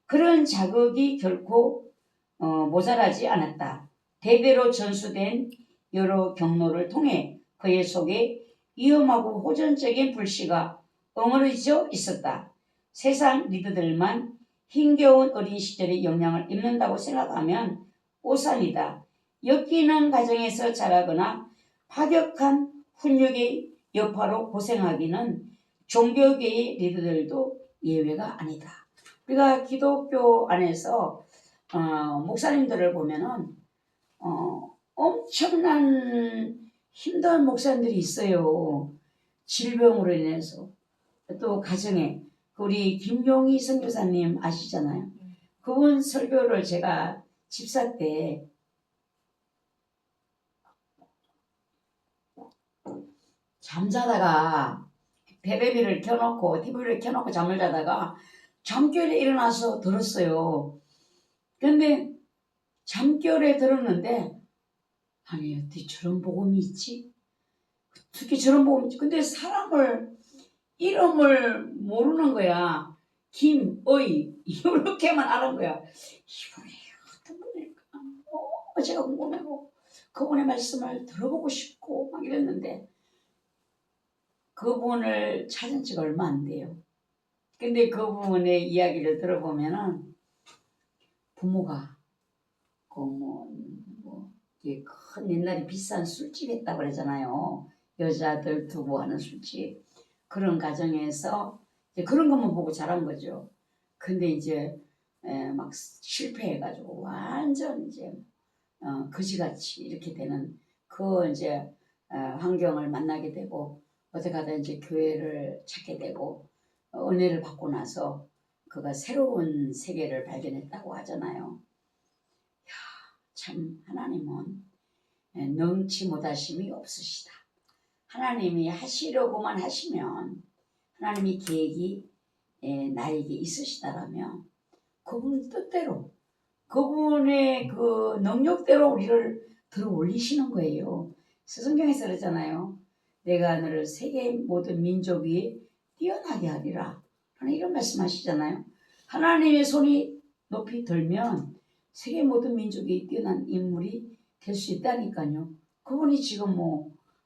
그런 자극이 결코 모자라지 않았다. 대대로 전수된 여러 경로를 통해 그의 속에 위험하고 호전적인 불씨가 어머러져 있었다. 세상 리더들만 힘겨운 어린 시절의 영향을 입는다고 생각하면 오산이다. 엮이는 가정에서 자라거나 파격한 훈육의 여파로 고생하기는 종교계의 리더들도 예외가 아니다. 우리가 기독교 안에서 목사님들을 보면은 엄청난 힘든 목사님들이 있어요. 질병으로 인해서. 또 가정에 우리 김용희 선교사님 아시잖아요. 그분 설교를 제가 집사 때 잠자다가 베베비를 켜놓고 TV를 켜놓고 잠을 자다가 잠결에 일어나서 들었어요. 근데 잠결에 들었는데 아니 어떻게 저런 복음이 있지? 어떻게 저런 복음이 있지? 근데 사람을 이름을 모르는 거야. 김의 이렇게만 아는 거야. 이분이 어떤 분일까? 제가 궁금하고 그분의 말씀을 들어보고 싶고 막 이랬는데 그분을 찾은 지가 얼마 안 돼요. 근데 그분의 이야기를 들어보면은 부모가 큰 옛날에 비싼 술집 했다고 그러잖아요. 여자들 두고 하는 술집. 그런 가정에서 이제 그런 것만 보고 자란 거죠. 근데 이제 막 실패해가지고 완전 이제 거지같이 이렇게 되는 그 이제 환경을 만나게 되고 어떻게 하다 이제 교회를 찾게 되고 은혜를 받고 나서 그가 새로운 세계를 발견했다고 하잖아요. 참 하나님은 능치 못하심이 없으시다. 하나님이 하시려고만 하시면 하나님이 계획이 나에게 있으시다라면 그분 뜻대로 그분의 그 능력대로 우리를 들어 올리시는 거예요. 성경에서 그러잖아요. 내가 너를 세계 모든 민족이 뛰어나게 하리라. 하나님 이런 말씀하시잖아요. 하나님의 손이 높이 들면 세계 모든 민족이 뛰어난 인물이 될 수 있다니까요. 그분이 지금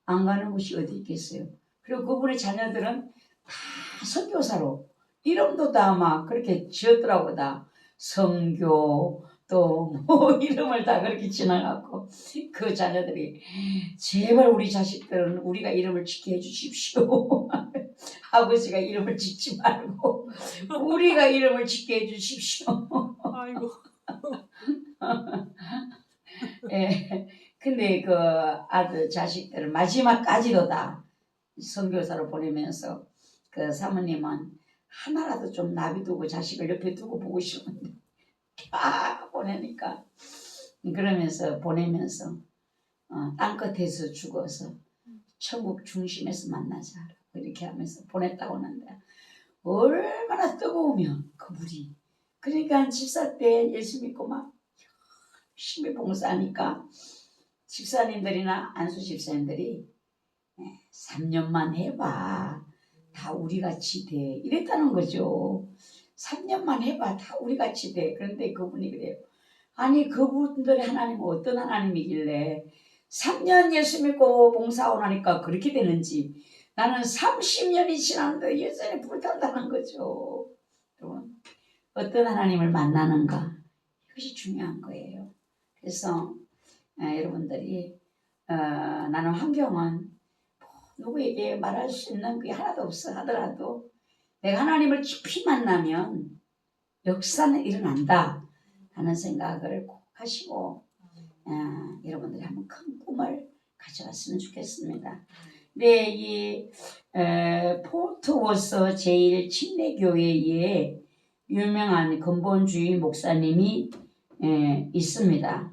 안 가는 곳이 어디 있겠어요. 그리고 그분의 자녀들은 다 선교사로 이름도 다 막 그렇게 지었더라고. 다 성교 또 이름을 다 그렇게 지나갔고 그 자녀들이 제발 우리 자식들은 우리가 이름을 지켜 주십시오. 아버지가 이름을 짓지 말고 우리가 이름을 지켜 주십시오. 아이고. 근데 그 아들 자식들을 마지막까지도 다 선교사로 보내면서 그 사모님은 하나라도 좀 나비두고 자식을 옆에 두고 보고 싶은데 다 보내니까 그러면서 보내면서 땅끝에서 죽어서 천국 중심에서 만나자 이렇게 하면서 보냈다고 하는데 얼마나 뜨거우면 그 불이. 그러니까 집사 때 예수 믿고 막 열심히 봉사하니까 집사님들이나 안수 집사님들이 3년만 해봐. 다 우리같이 돼. 이랬다는 거죠. 3년만 해봐. 다 우리같이 돼. 그런데 그분이 그래요. 아니 그분들의 하나님은 어떤 하나님이길래 3년 예수 믿고 봉사하고 나니까 그렇게 되는지 나는 30년이 지났는데 여전히 불탄다는 거죠. 여러분 어떤 하나님을 만나는가 이것이 중요한 거예요. 그래서 여러분들이 나는 환경은 누구에게 말할 수 있는 게 하나도 없어 하더라도 내가 하나님을 깊이 만나면 역사는 일어난다 하는 생각을 꼭 하시고 여러분들이 한번 큰 꿈을 가져왔으면 좋겠습니다. 네, 이 포트워스 제1침례교회에 유명한 근본주의 목사님이 있습니다.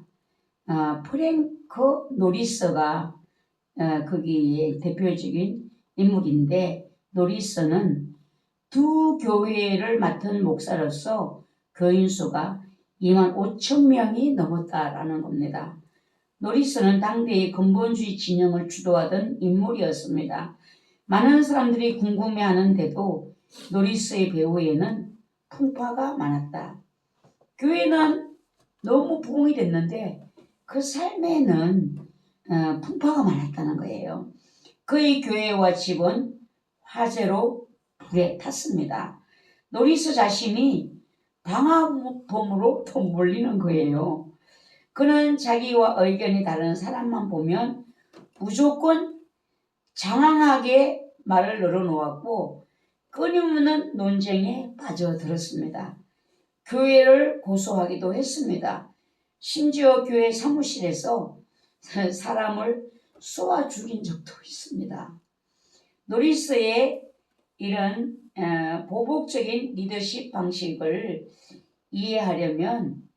프랭크 노리스가 거기에 대표적인 인물인데 노리스는 두 교회를 맡은 목사로서 교인 수가 2만 5천 명이 넘었다라는 겁니다. 노리스는 당대의 근본주의 진영을 주도하던 인물이었습니다. 많은 사람들이 궁금해하는데도 노리스의 배후에는 풍파가 많았다. 교회는 너무 부흥이 됐는데 그 삶에는 풍파가 많았다는 거예요. 그의 교회와 집은 화재로 불에 탔습니다. 노리스 자신이 방화범으로 더 몰리는 거예요. 그는 자기와 의견이 다른 사람만 보면 무조건 장황하게 말을 늘어놓았고 끊임없는 논쟁에 빠져들었습니다. 교회를 고소하기도 했습니다. 심지어 교회 사무실에서 사람을 쏘아 죽인 적도 있습니다. 노리스의 이런 보복적인 리더십 방식을 이해하려면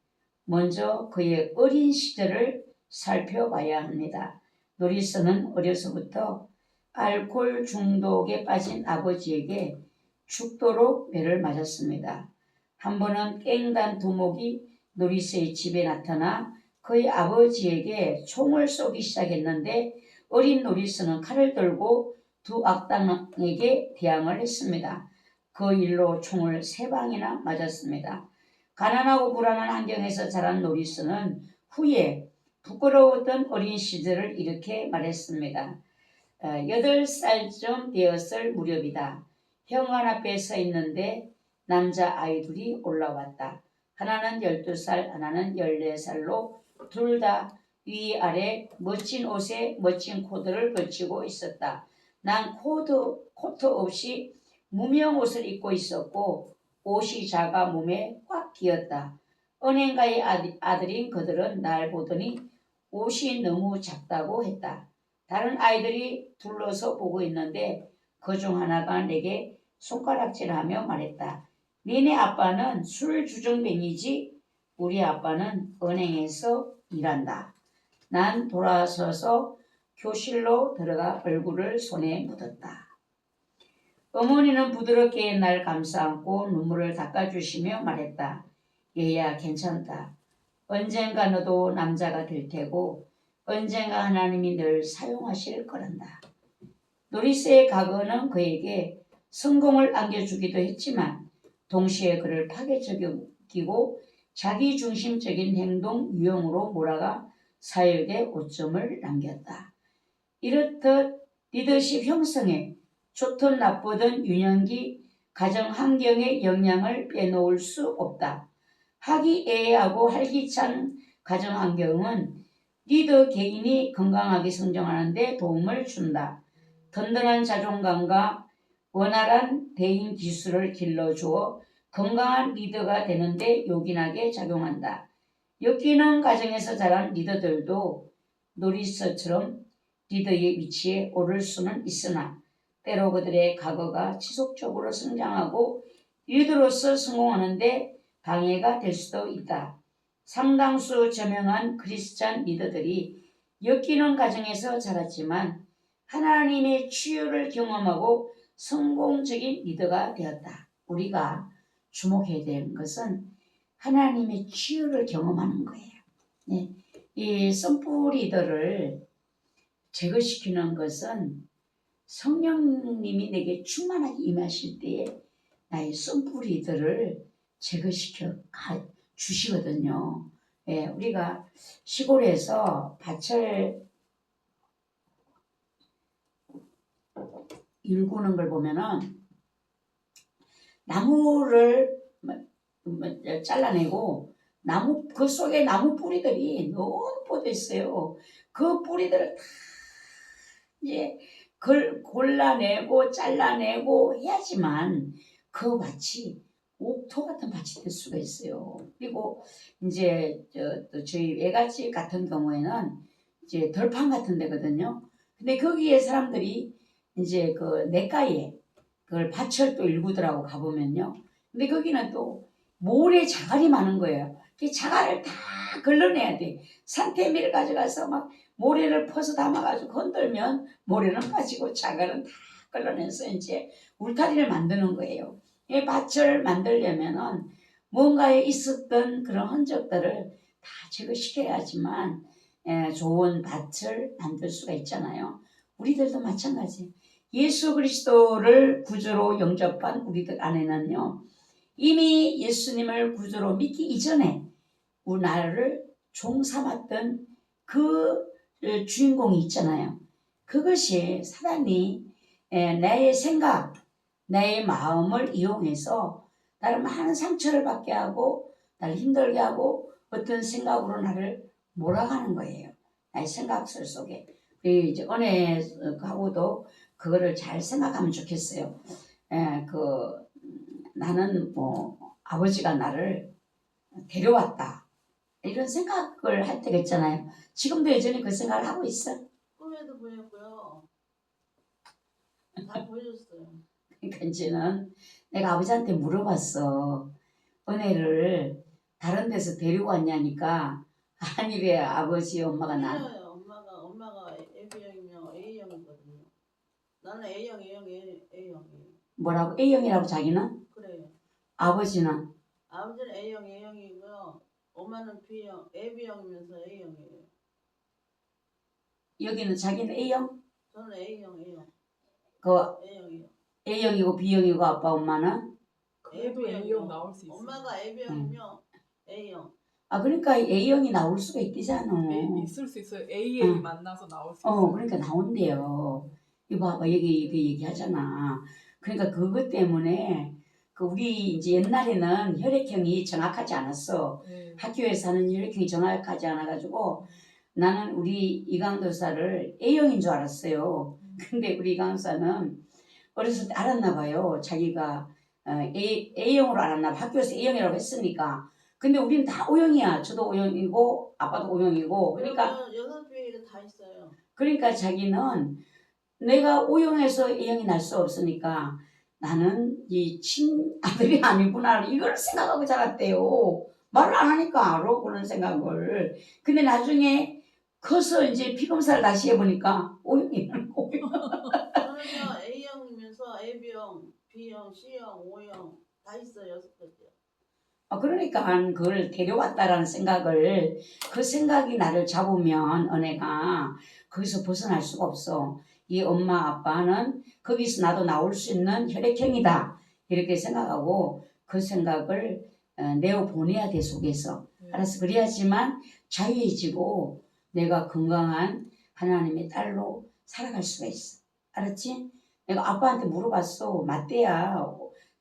먼저 그의 어린 시절을 살펴봐야 합니다. 노리스는 어려서부터 알코올 중독에 빠진 아버지에게 죽도록 매를 맞았습니다. 한 번은 깽단 두목이 노리스의 집에 나타나 그의 아버지에게 총을 쏘기 시작했는데 어린 노리스는 칼을 들고 두 악당에게 대항을 했습니다. 그 일로 총을 3방이나 맞았습니다. 가난하고 불안한 환경에서 자란 노리스는 후에 부끄러웠던 어린 시절을 이렇게 말했습니다. 8살쯤 되었을 무렵이다. 현관 앞에 서 있는데 남자 아이들이 올라왔다. 하나는 12살, 하나는 14살로 둘 다 위아래 멋진 옷에 멋진 코트를 걸치고 있었다. 난 코트 없이 무명 옷을 입고 있었고 옷이 작아 몸에 꽉 끼었다. 은행가의 아들인 그들은 날 보더니 옷이 너무 작다고 했다. 다른 아이들이 둘러서 보고 있는데 그중 하나가 내게 손가락질하며 말했다. 니네 아빠는 술 주정뱅이지? 우리 아빠는 은행에서 일한다. 난 돌아서서 교실로 들어가 얼굴을 손에 묻었다. 어머니는 부드럽게 날 감싸안고 눈물을 닦아주시며 말했다. 얘야 괜찮다. 언젠가 너도 남자가 될 테고 언젠가 하나님이 널 사용하실 거란다. 노리스의 과거는 그에게 성공을 안겨주기도 했지만 동시에 그를 파괴적이고 자기중심적인 행동 유형으로 몰아가 사역에 오점을 남겼다. 이렇듯 리더십 형성에 좋든 나쁘든 유년기 가정 환경의 영향을 빼놓을 수 없다. 화기애애하고 활기찬 가정 환경은 리더 개인이 건강하게 성장하는 데 도움을 준다. 든든한 자존감과 원활한 대인 기술을 길러주어 건강한 리더가 되는 데 요긴하게 작용한다. 엮이는 가정에서 자란 리더들도 노리스처럼 리더의 위치에 오를 수는 있으나 때로 그들의 과거가 지속적으로 성장하고 리더로서 성공하는 데 방해가 될 수도 있다. 상당수 저명한 크리스찬 리더들이 엮이는 가정에서 자랐지만 하나님의 치유를 경험하고 성공적인 리더가 되었다. 우리가 주목해야 되는 것은 하나님의 치유를 경험하는 거예요. 네. 이 쓴뿌리들을 제거시키는 것은 성령님이 내게 충만하게 임하실 때에 나의 쓴뿌리들을 제거시켜 주시거든요. 예, 우리가 시골에서 밭을 일구는 걸 보면은 나무를 잘라내고 나무 그 속에 나무 뿌리들이 너무 뻗어 있어요. 그 뿌리들을 다 이제 골라내고 잘라내고 해야지만 그 밭이 옥토 같은 밭이 될 수가 있어요. 그리고 이제 저희 외갓집 같은 경우에는 이제 덜판 같은 데거든요. 근데 거기에 사람들이 이제 그 냇가에 그걸 밭을 또 일구더라고 가보면요. 근데 거기는 또 모래 자갈이 많은 거예요. 그 자갈을 다 걸러내야 돼. 산태미를 가져가서 막 모래를 퍼서 담아가지고 건들면 모래는 빠지고 자갈은 다 걸러내서 이제 울타리를 만드는 거예요. 이 밭을 만들려면은 뭔가에 있었던 그런 흔적들을 다 제거시켜야지만 좋은 밭을 만들 수가 있잖아요. 우리들도 마찬가지. 예수 그리스도를 구주로 영접한 우리들 안에는요. 이미 예수님을 구주로 믿기 이전에 나를 종 삼았던 그 주인공이 있잖아요. 그것이 사단이 나의 생각, 나의 마음을 이용해서 나를 많은 상처를 받게 하고 나를 힘들게 하고 어떤 생각으로 나를 몰아가는 거예요. 나의 생각들 속에. 이제 은혜하고도 그거를 잘 생각하면 좋겠어요. 나는 뭐 아버지가 나를 데려왔다 이런 생각을 할 때가 있잖아요. 지금도 여전히 그 생각을 하고 있어. 꿈에도 보였고요. 다 보여줬어요. 그러니까 이제는 내가 아버지한테 물어봤어. 은혜를 다른 데서 데리고 왔냐니까 아니 왜 아버지 엄마가 틀려요. 엄마가 B형이며 A형이거든요. 나는 A형이에요. 뭐라고 A형이라고 자기는? 그래요. 아버지는? 아버지는 A형이고요. 엄마는 B형, AB형이면서 A형이에요. 여기는 자기는 A형? 저는 A형. 그 A형이요. A형이고 B형이고 아빠 엄마는? 그래도 A형 나올 수 있어. 엄마가 AB형이며 A형. 아 그러니까 A형이 나올 수가 있대잖아. 있을 수 있어요. AA 만나서 나올 수 있어요. 그러니까 나온대요. 이거 봐봐 여기 얘기하잖아. 그러니까 그것 때문에 그 우리 이제 옛날에는 혈액형이 정확하지 않았어. 네. 학교에서 하는 혈액형이 정확하지 않아가지고 나는 우리 이강도사를 A형인 줄 알았어요. 근데 우리 이강도사는 어렸을 때 알았나 봐요. 자기가 A형으로 알았나 봐. 학교에서 A형이라고 했으니까. 근데 우리는 다 O형이야. 저도 O형이고 아빠도 O형이고. 그러니까 6배가 다 있어요. 그러니까 자기는 내가 O형에서 A형이 날 수 없으니까 나는 이 친아들이 아니구나 이걸 생각하고 자랐대요. 말을 안 하니까 알아 그런 생각을. 근데 나중에 커서 이제 피검사를 다시 해보니까 O형이라는 거예요. 저는요 A형이면서 AB형, B형, C형, O형 다 있어요. 6가지요. 그러니까 그걸 데려왔다라는 생각을 그 생각이 나를 잡으면 은혜가 거기서 벗어날 수가 없어. 이 엄마 아빠는 거기서 나도 나올 수 있는 혈액형이다 이렇게 생각하고 그 생각을 내어 보내야 돼 속에서. 알았어. 그래야지만 자유해지고 내가 건강한 하나님의 딸로 살아갈 수가 있어. 알았지? 내가 아빠한테 물어봤어. 맞대야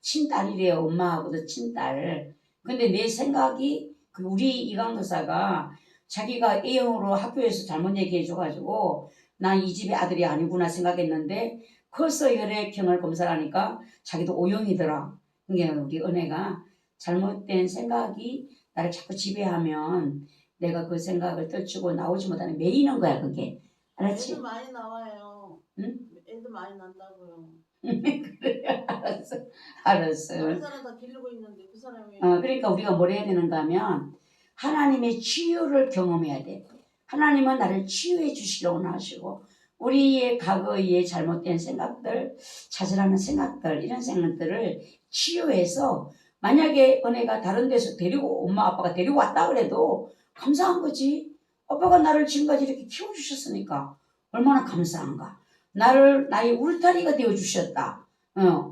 친딸이래요. 엄마하고도 친딸. 근데 내 생각이 우리 이강도사가 자기가 A형으로 학교에서 잘못 얘기해줘가지고 난 이 집의 아들이 아니구나 생각했는데 커서 혈액형을 검사를 하니까 자기도 O형이더라. 그러니까 우리 은혜가 잘못된 생각이 나를 자꾸 지배하면 내가 그 생각을 떨치고 나오지 못하는 매이는 거야 그게. 알았지? 애도 많이 나와요. 응? 애도 많이 난다고요. 그래 알았어. 다른 사람 다 기르고 있는데 그 사람이 그러니까 우리가 뭘 해야 되는가 하면 하나님의 치유를 경험해야 돼. 하나님은 나를 치유해 주시려고 하시고 우리의 과거의 잘못된 생각들, 자살하는 생각들 이런 생각들을 치유해서 만약에 은혜가 다른 데서 데리고 엄마 아빠가 데리고 왔다 그래도 감사한 거지. 아빠가 나를 지금까지 이렇게 키워주셨으니까 얼마나 감사한가. 나를 나의 울타리가 되어주셨다.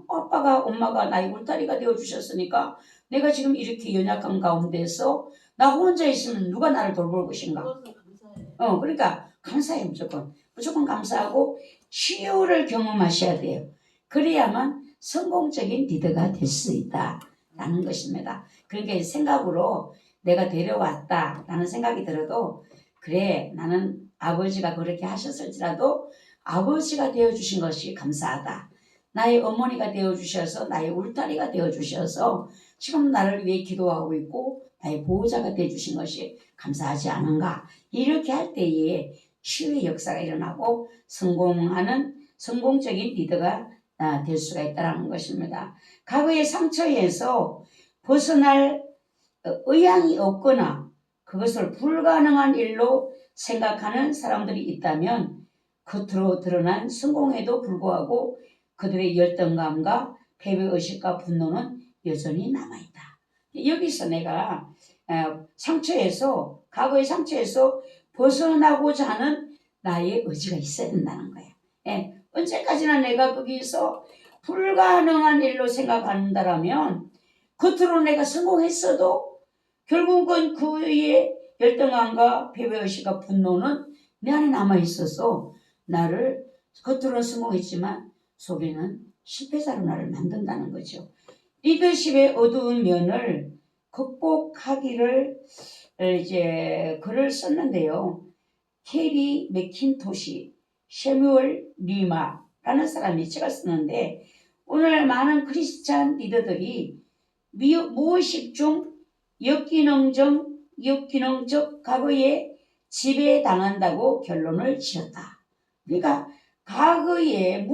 아빠가 엄마가 나의 울타리가 되어주셨으니까 내가 지금 이렇게 연약한 가운데서 나 혼자 있으면 누가 나를 돌볼 것인가. 그것은 감사해. 그러니까 감사해. 무조건 감사하고 치유를 경험하셔야 돼요. 그래야만 성공적인 리더가 될 수 있다라는 것입니다. 그러니까 생각으로 내가 데려왔다라는 생각이 들어도 그래 나는 아버지가 그렇게 하셨을지라도 아버지가 되어주신 것이 감사하다. 나의 어머니가 되어주셔서 나의 울타리가 되어주셔서 지금 나를 위해 기도하고 있고 나의 보호자가 되어주신 것이 감사하지 않은가. 이렇게 할 때에 치유의 역사가 일어나고 성공하는 성공적인 리더가 될 수가 있다는 것입니다. 과거의 상처에서 벗어날 의향이 없거나 그것을 불가능한 일로 생각하는 사람들이 있다면 겉으로 드러난 성공에도 불구하고 그들의 열등감과 패배의식과 분노는 여전히 남아있다. 여기서 내가 과거의 상처에서 벗어나고자 하는 나의 의지가 있어야 된다는 거예요. 언제까지나 내가 거기서 불가능한 일로 생각한다라면 겉으로 내가 성공했어도 결국은 그의 열등감과 패배의식과 분노는 내 안에 남아있어서 나를 겉으로는 성공했지만 속에는 실패자로 나를 만든다는 거죠. 리더십의 어두운 면을 극복하기를 글을 썼는데요. 캐리 맥킨토시, 셰뮤얼 리마라는 사람이 책을 썼는데 오늘 많은 크리스찬 리더들이 무의식 중 역기능적 과거에 지배당한다고 결론을 지었다. 그러니까 과거에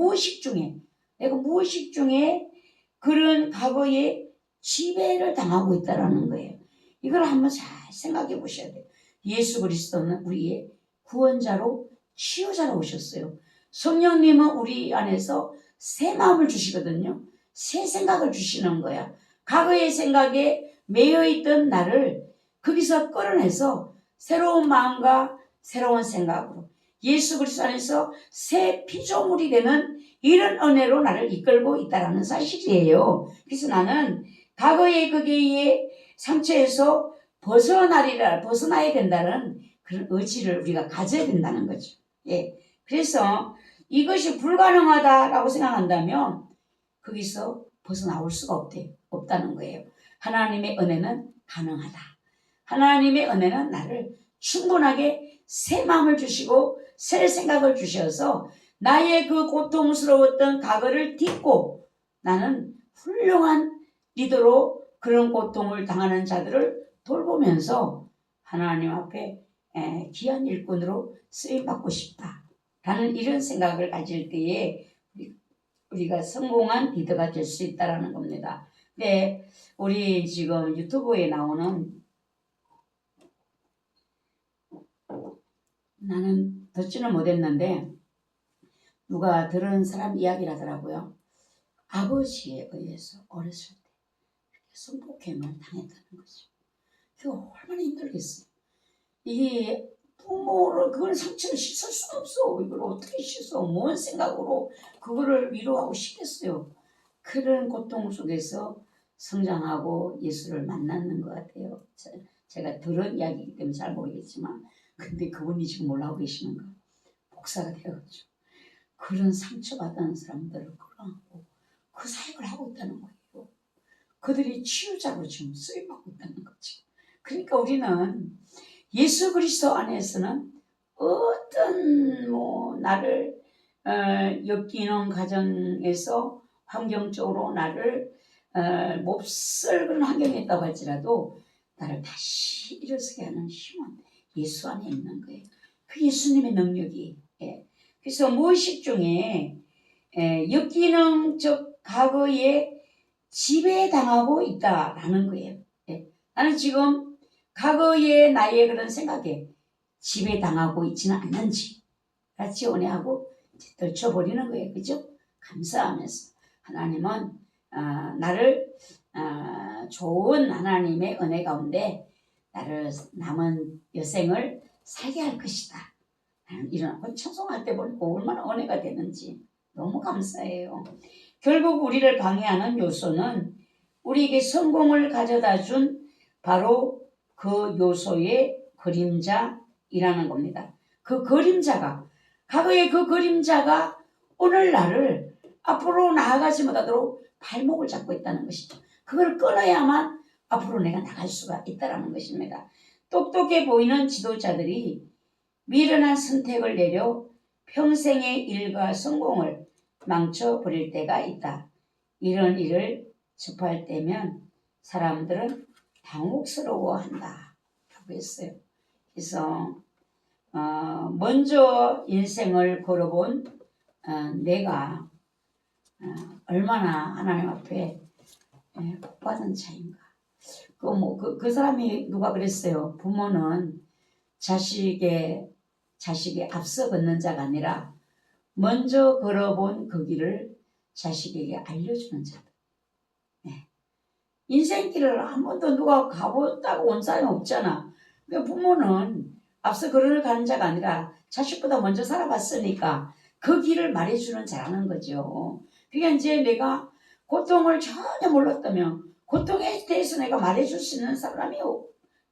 내가 무의식 중에 그런 과거에 지배를 당하고 있다는 거예요. 이걸 한번 잘 생각해 보셔야 돼요. 예수 그리스도는 우리의 구원자로 치유자로 오셨어요. 성령님은 우리 안에서 새 마음을 주시거든요. 새 생각을 주시는 거야. 과거의 생각에 매여있던 나를 거기서 끌어내서 새로운 마음과 새로운 생각으로 예수 그리스도 안에서 새 피조물이 되는 이런 은혜로 나를 이끌고 있다는 사실이에요. 그래서 나는 과거의 거기에 상처에서 벗어나야 된다는 그런 의지를 우리가 가져야 된다는 거죠. 그래서 이것이 불가능하다라고 생각한다면 거기서 벗어나올 수가 없다는 거예요. 하나님의 은혜는 가능하다. 하나님의 은혜는 나를 충분하게 새 마음을 주시고 새 생각을 주셔서 나의 그 고통스러웠던 과거를 딛고 나는 훌륭한 리더로 그런 고통을 당하는 자들을 돌보면서 하나님 앞에 귀한 일꾼으로 쓰임받고 싶다라는 이런 생각을 가질 때에 우리가 성공한 리더가 될 수 있다는 겁니다. 네, 우리 지금 유튜브에 나오는 나는 듣지는 못했는데 누가 들은 사람 이야기를 하더라고요. 아버지에 의해서 어렸을 때 성폭행을 당했다는 거죠. 그거 얼마나 힘들겠어요. 이게 부모를 그걸 상처를 씻을 수가 없어. 이걸 어떻게 씻어? 뭔 생각으로 그거를 위로하고 싶겠어요. 그런 고통 속에서 성장하고 예수를 만났는 것 같아요. 제가 들은 이야기이기 때문에 잘 모르겠지만 근데 그분이 지금 올라오고 계시는가? 목사가 되어가지고 그런 상처받은 사람들을 끌어안고 그 사역을 하고 있다는 거예요. 그들이 치유자로 지금 쓰임받고 있다는 거지. 그러니까 우리는 예수 그리스도 안에서는 어떤 나를 엮이는 가정에서 환경적으로 나를 몹쓸 그런 환경에 있다고 할지라도 나를 다시 일어서게 하는 힘은 예수 안에 있는 거예요. 그 예수님의 능력이. 그래서 무의식 중에 역기능적 과거에 지배당하고 있다라는 거예요. 나는 지금 과거의 나의 그런 생각에 지배당하고 있지는 않는지 같이 은혜하고 떨쳐버리는 거예요. 그죠? 감사하면서 하나님은 나를 좋은 하나님의 은혜 가운데 나를 남은 여생을 살게 할 것이다. 이런 찬송할 때 보니까 얼마나 은혜가 되는지 너무 감사해요. 결국 우리를 방해하는 요소는 우리에게 성공을 가져다 준 바로 그 요소의 그림자이라는 겁니다. 그 그림자가, 과거의 그 그림자가 오늘날을 앞으로 나아가지 못하도록 발목을 잡고 있다는 것이죠. 그걸 끊어야만 앞으로 내가 나갈 수가 있다는 것입니다. 똑똑해 보이는 지도자들이 미련한 선택을 내려 평생의 일과 성공을 망쳐버릴 때가 있다. 이런 일을 접할 때면 사람들은 당혹스러워한다 라고 했어요. 그래서 먼저 인생을 걸어본 내가 얼마나 하나님 앞에 복받은 자인가. 그 사람이 누가 그랬어요. 부모는 자식의 앞서 걷는 자가 아니라 먼저 걸어본 그 길을 자식에게 알려주는 자다. 네. 인생길을 한 번도 누가 가보다고 온 사람이 없잖아. 그러니까 부모는 앞서 걸어가는 자가 아니라 자식보다 먼저 살아봤으니까 그 길을 말해주는 자라는 거죠. 그러니까 이제 내가 고통을 전혀 몰랐다면 고통에 대해서 내가 말해줄 수 있는 사람이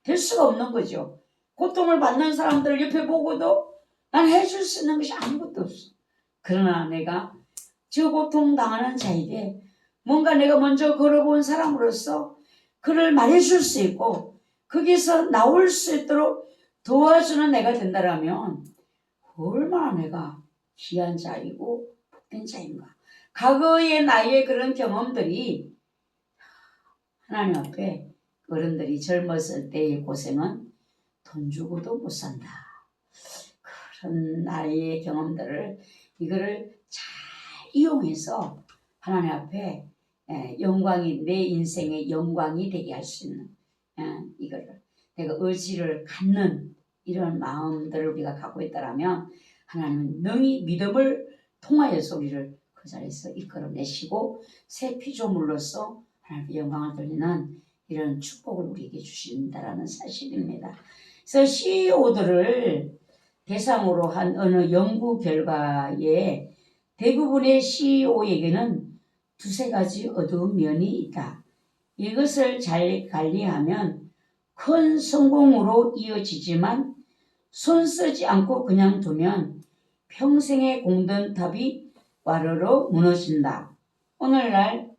될 수가 없는 거죠. 고통을 받는 사람들을 옆에 보고도 난 해줄 수 있는 것이 아무것도 없어. 그러나 내가 저 고통당하는 자에게 뭔가 내가 먼저 걸어본 사람으로서 그를 말해줄 수 있고 거기서 나올 수 있도록 도와주는 내가 된다라면 얼마나 내가 귀한 자이고 복된 자인가. 과거의 나의 그런 경험들이 하나님 앞에 어른들이 젊었을 때의 고생은 돈 주고도 못 산다. 그런 나의 경험들을 이거를 잘 이용해서 하나님 앞에 영광이 내 인생의 영광이 되게 할 수 있는 이거를 내가 의지를 갖는 이런 마음들을 우리가 갖고 있다라면 하나님은 능히 믿음을 통하여서 우리를 그 자리에서 이끌어내시고 새 피조물로서 하나님께 영광을 돌리는 이런 축복을 우리에게 주신다라는 사실입니다. 그래서 CEO들을 대상으로 한 어느 연구 결과에 대부분의 CEO에게는 두세 가지 어두운 면이 있다. 이것을 잘 관리하면 큰 성공으로 이어지지만 손 쓰지 않고 그냥 두면 평생의 공든탑이 와르르 무너진다. 오늘날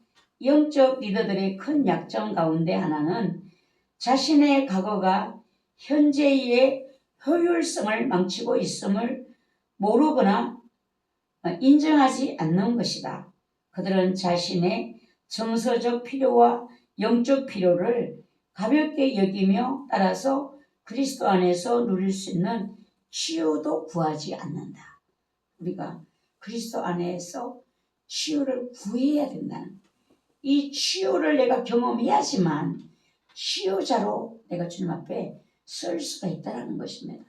영적 리더들의 큰 약점 가운데 하나는 자신의 과거가 현재의 효율성을 망치고 있음을 모르거나 인정하지 않는 것이다. 그들은 자신의 정서적 필요와 영적 필요를 가볍게 여기며 따라서 그리스도 안에서 누릴 수 있는 치유도 구하지 않는다. 우리가 그리스도 안에서 치유를 구해야 된다는 이 치유를 내가 경험해야지만 치유자로 내가 주님 앞에 설 수가 있다는 것입니다.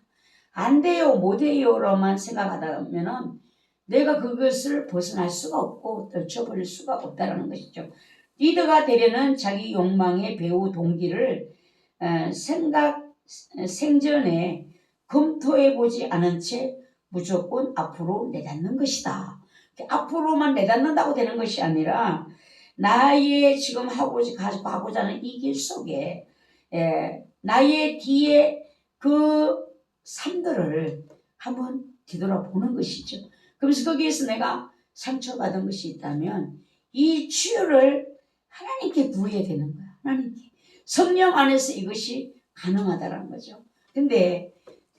안 돼요, 못 해요로만 생각하다면은 내가 그것을 벗어날 수가 없고 떨쳐버릴 수가 없다는 것이죠. 리더가 되려는 자기 욕망의 배후 동기를 생전에 검토해보지 않은 채 무조건 앞으로 내닫는 것이다. 앞으로만 내닫는다고 되는 것이 아니라 나의 지금 가고자 하는 이 길 속에 나의 뒤에 그 삶들을 한번 뒤돌아보는 것이죠. 그래서 거기에서 내가 상처받은 것이 있다면 이 치유를 하나님께 구해야 되는 거야. 하나님께. 성령 안에서 이것이 가능하다는 거죠. 근데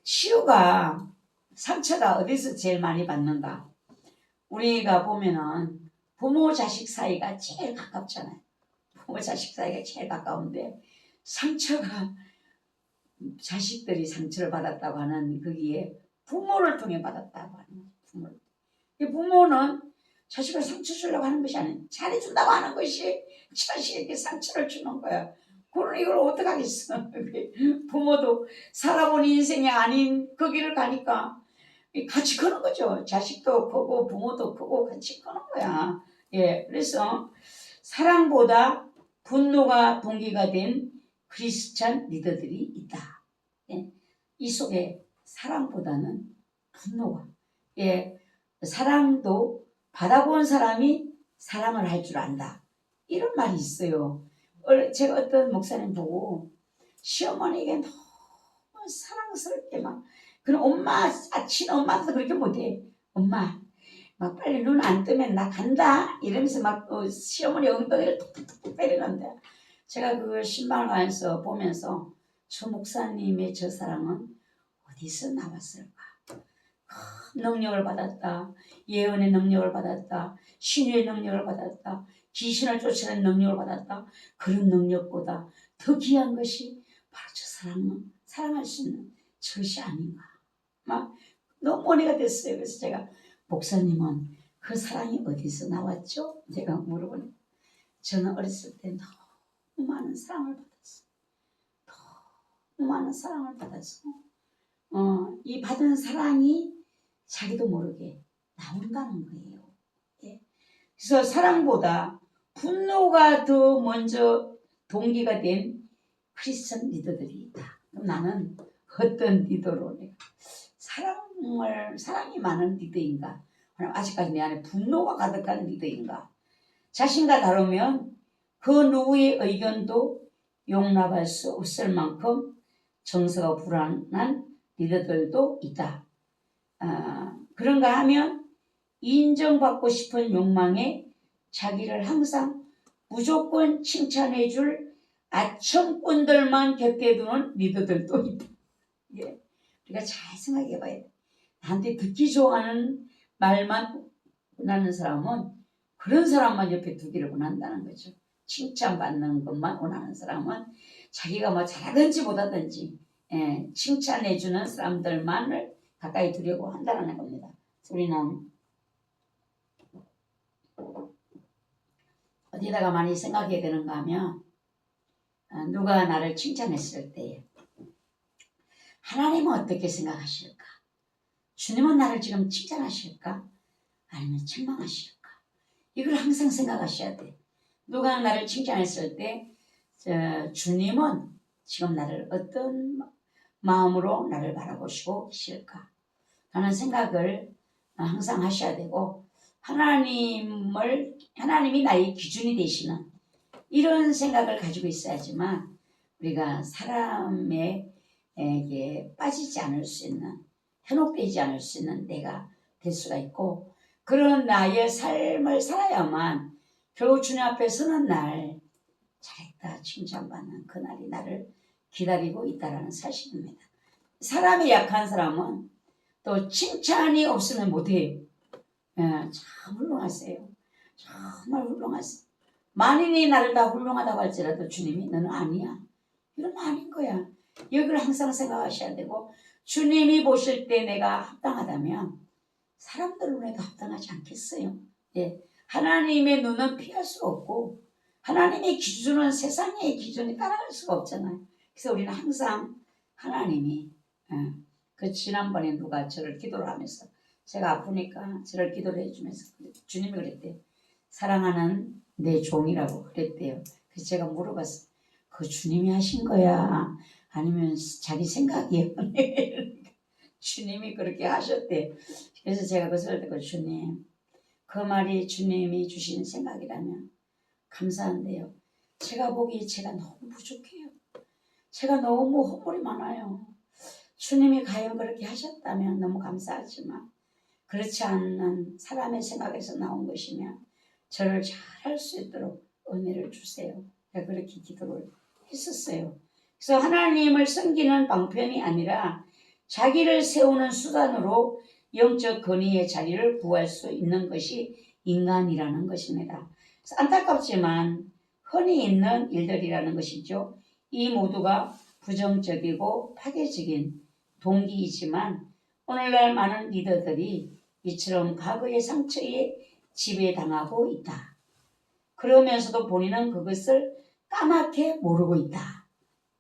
치유가 상처가 어디서 제일 많이 받는가? 우리가 보면은 부모 자식 사이가 제일 가깝잖아요. 부모 자식 사이가 제일 가까운데 상처가 자식들이 상처를 받았다고 하는 거기에 부모를 통해 받았다고 하는 부모를. 부모는 자식을 상처 주려고 하는 것이 아니에요. 잘해준다고 하는 것이 자식에게 상처를 주는 거야. 그럼 이걸 어떡하겠어. 부모도 살아본 인생이 아닌 그 길을 가니까 같이 크는 거죠. 자식도 크고 부모도 크고 같이 크는 거야. 그래서 사랑보다 분노가 동기가 된 크리스찬 리더들이 있다. 이 속에 사랑보다는 분노가. 예, 사랑도 받아본 사람이 사랑을 할 줄 안다. 이런 말이 있어요. 제가 어떤 목사님 보고 시어머니에게 너무 사랑스럽게 막 그런 엄마, 친엄마도 그렇게 못해. 엄마 막 빨리 눈 안 뜨면 나 간다 이러면서 막 시어머니 엉덩이를 톡톡톡 때리는데 제가 그 신방관에서 보면서 저 목사님의 저 사랑은 어디서 나왔을까? 큰 능력을 받았다. 예언의 능력을 받았다. 신유의 능력을 받았다. 귀신을 쫓아내는 능력을 받았다. 그런 능력보다 더 귀한 것이 바로 저 사랑은 사랑할 수 있는 저것이 아닌가. 막 너무 은혜가 됐어요. 그래서 제가 목사님은 그 사랑이 어디서 나왔죠? 제가 물어보니 저는 어렸을 때 너무 많은 사랑을 받았어요. 너무 많은 사랑을 받았어. 이 받은 사랑이 자기도 모르게 나온다는 거예요. 예. 그래서 사랑보다 분노가 더 먼저 동기가 된 크리스천 리더들이 있다. 그럼 나는 어떤 리더로 내가 사랑이 많은 리더인가? 아니면 아직까지 내 안에 분노가 가득한 리더인가? 자신과 다르면 그 누구의 의견도 용납할 수 없을 만큼 정서가 불안한 리더들도 있다. 그런가 하면 인정받고 싶은 욕망에 자기를 항상 무조건 칭찬해 줄 아첨꾼들만 곁에 두는 리더들도 있다. 예. 우리가 잘 생각해 봐야 돼. 나한테 듣기 좋아하는 말만 원하는 사람은 그런 사람만 옆에 두기를 원한다는 거죠. 칭찬받는 것만 원하는 사람은 자기가 뭐 잘하든지 못하든지 칭찬해주는 사람들만을 가까이 두려고 한다는 겁니다. 우리는 어디다가 많이 생각해야 되는가 하면 누가 나를 칭찬했을 때 하나님은 어떻게 생각하실까? 주님은 나를 지금 칭찬하실까? 아니면 책망하실까? 이걸 항상 생각하셔야 돼. 누가 나를 칭찬했을 때 주님은 지금 나를 어떤 마음으로 나를 바라보시고 계실까? 라는 생각을 항상 하셔야 되고 하나님이 나의 기준이 되시는 이런 생각을 가지고 있어야지만 우리가 사람에게 빠지지 않을 수 있는 현혹되지 않을 수 있는 내가 될 수가 있고 그런 나의 삶을 살아야만 결국 주님 앞에 서는 날 잘했다 칭찬받는 그날이 나를 기다리고 있다는 사실입니다. 사람이 약한 사람은 또 칭찬이 없으면 못해요. 참 훌륭하세요. 정말 훌륭하세요. 만인이 나를 다 훌륭하다고 할지라도 주님이 너는 아니야. 이러면 아닌 거야. 여기를 항상 생각하셔야 되고 주님이 보실 때 내가 합당하다면 사람들 눈에도 합당하지 않겠어요. 예. 하나님의 눈은 피할 수가 없고 하나님의 기준은 세상의 기준이 따라갈 수가 없잖아요. 그래서 우리는 항상 하나님이 그 지난번에 누가 저를 기도를 하면서 제가 아프니까 저를 기도를 해주면서 주님이 그랬대요. 사랑하는 내 종이라고 그랬대요. 그래서 제가 물어봤어요. 그 주님이 하신 거야? 아니면 자기 생각이에요? 주님이 그렇게 하셨대. 그래서 제가 그것을 듣고 주님 그 말이 주님이 주신 생각이라면 감사한데요. 제가 보기에 제가 너무 부족해요. 제가 너무 허물이 많아요. 주님이 과연 그렇게 하셨다면 너무 감사하지만 그렇지 않는 사람의 생각에서 나온 것이면 저를 잘할 수 있도록 은혜를 주세요. 제가 그렇게 기도를 했었어요. 그래서 하나님을 섬기는 방편이 아니라 자기를 세우는 수단으로 영적 권위의 자리를 구할 수 있는 것이 인간이라는 것입니다. 그래서 안타깝지만 흔히 있는 일들이라는 것이죠. 이 모두가 부정적이고 파괴적인 동기이지만 오늘날 많은 리더들이 이처럼 과거의 상처에 지배당하고 있다. 그러면서도 본인은 그것을 까맣게 모르고 있다.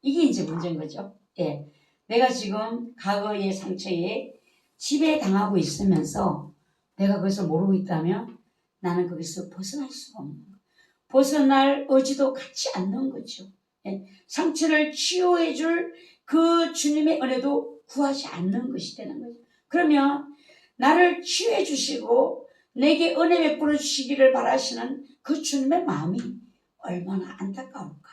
이게 이제 문제인 거죠. 예. 내가 지금 과거의 상처에 지배당하고 있으면서 내가 그것을 모르고 있다면 나는 거기서 벗어날 수가 없는 거예요. 벗어날 의지도 갖지 않는 거죠. 예. 상처를 치유해 줄 그 주님의 은혜도 구하지 않는 것이 되는 거죠. 그러면 나를 치유해 주시고 내게 은혜 베풀어 주시기를 바라시는 그 주님의 마음이 얼마나 안타까울까.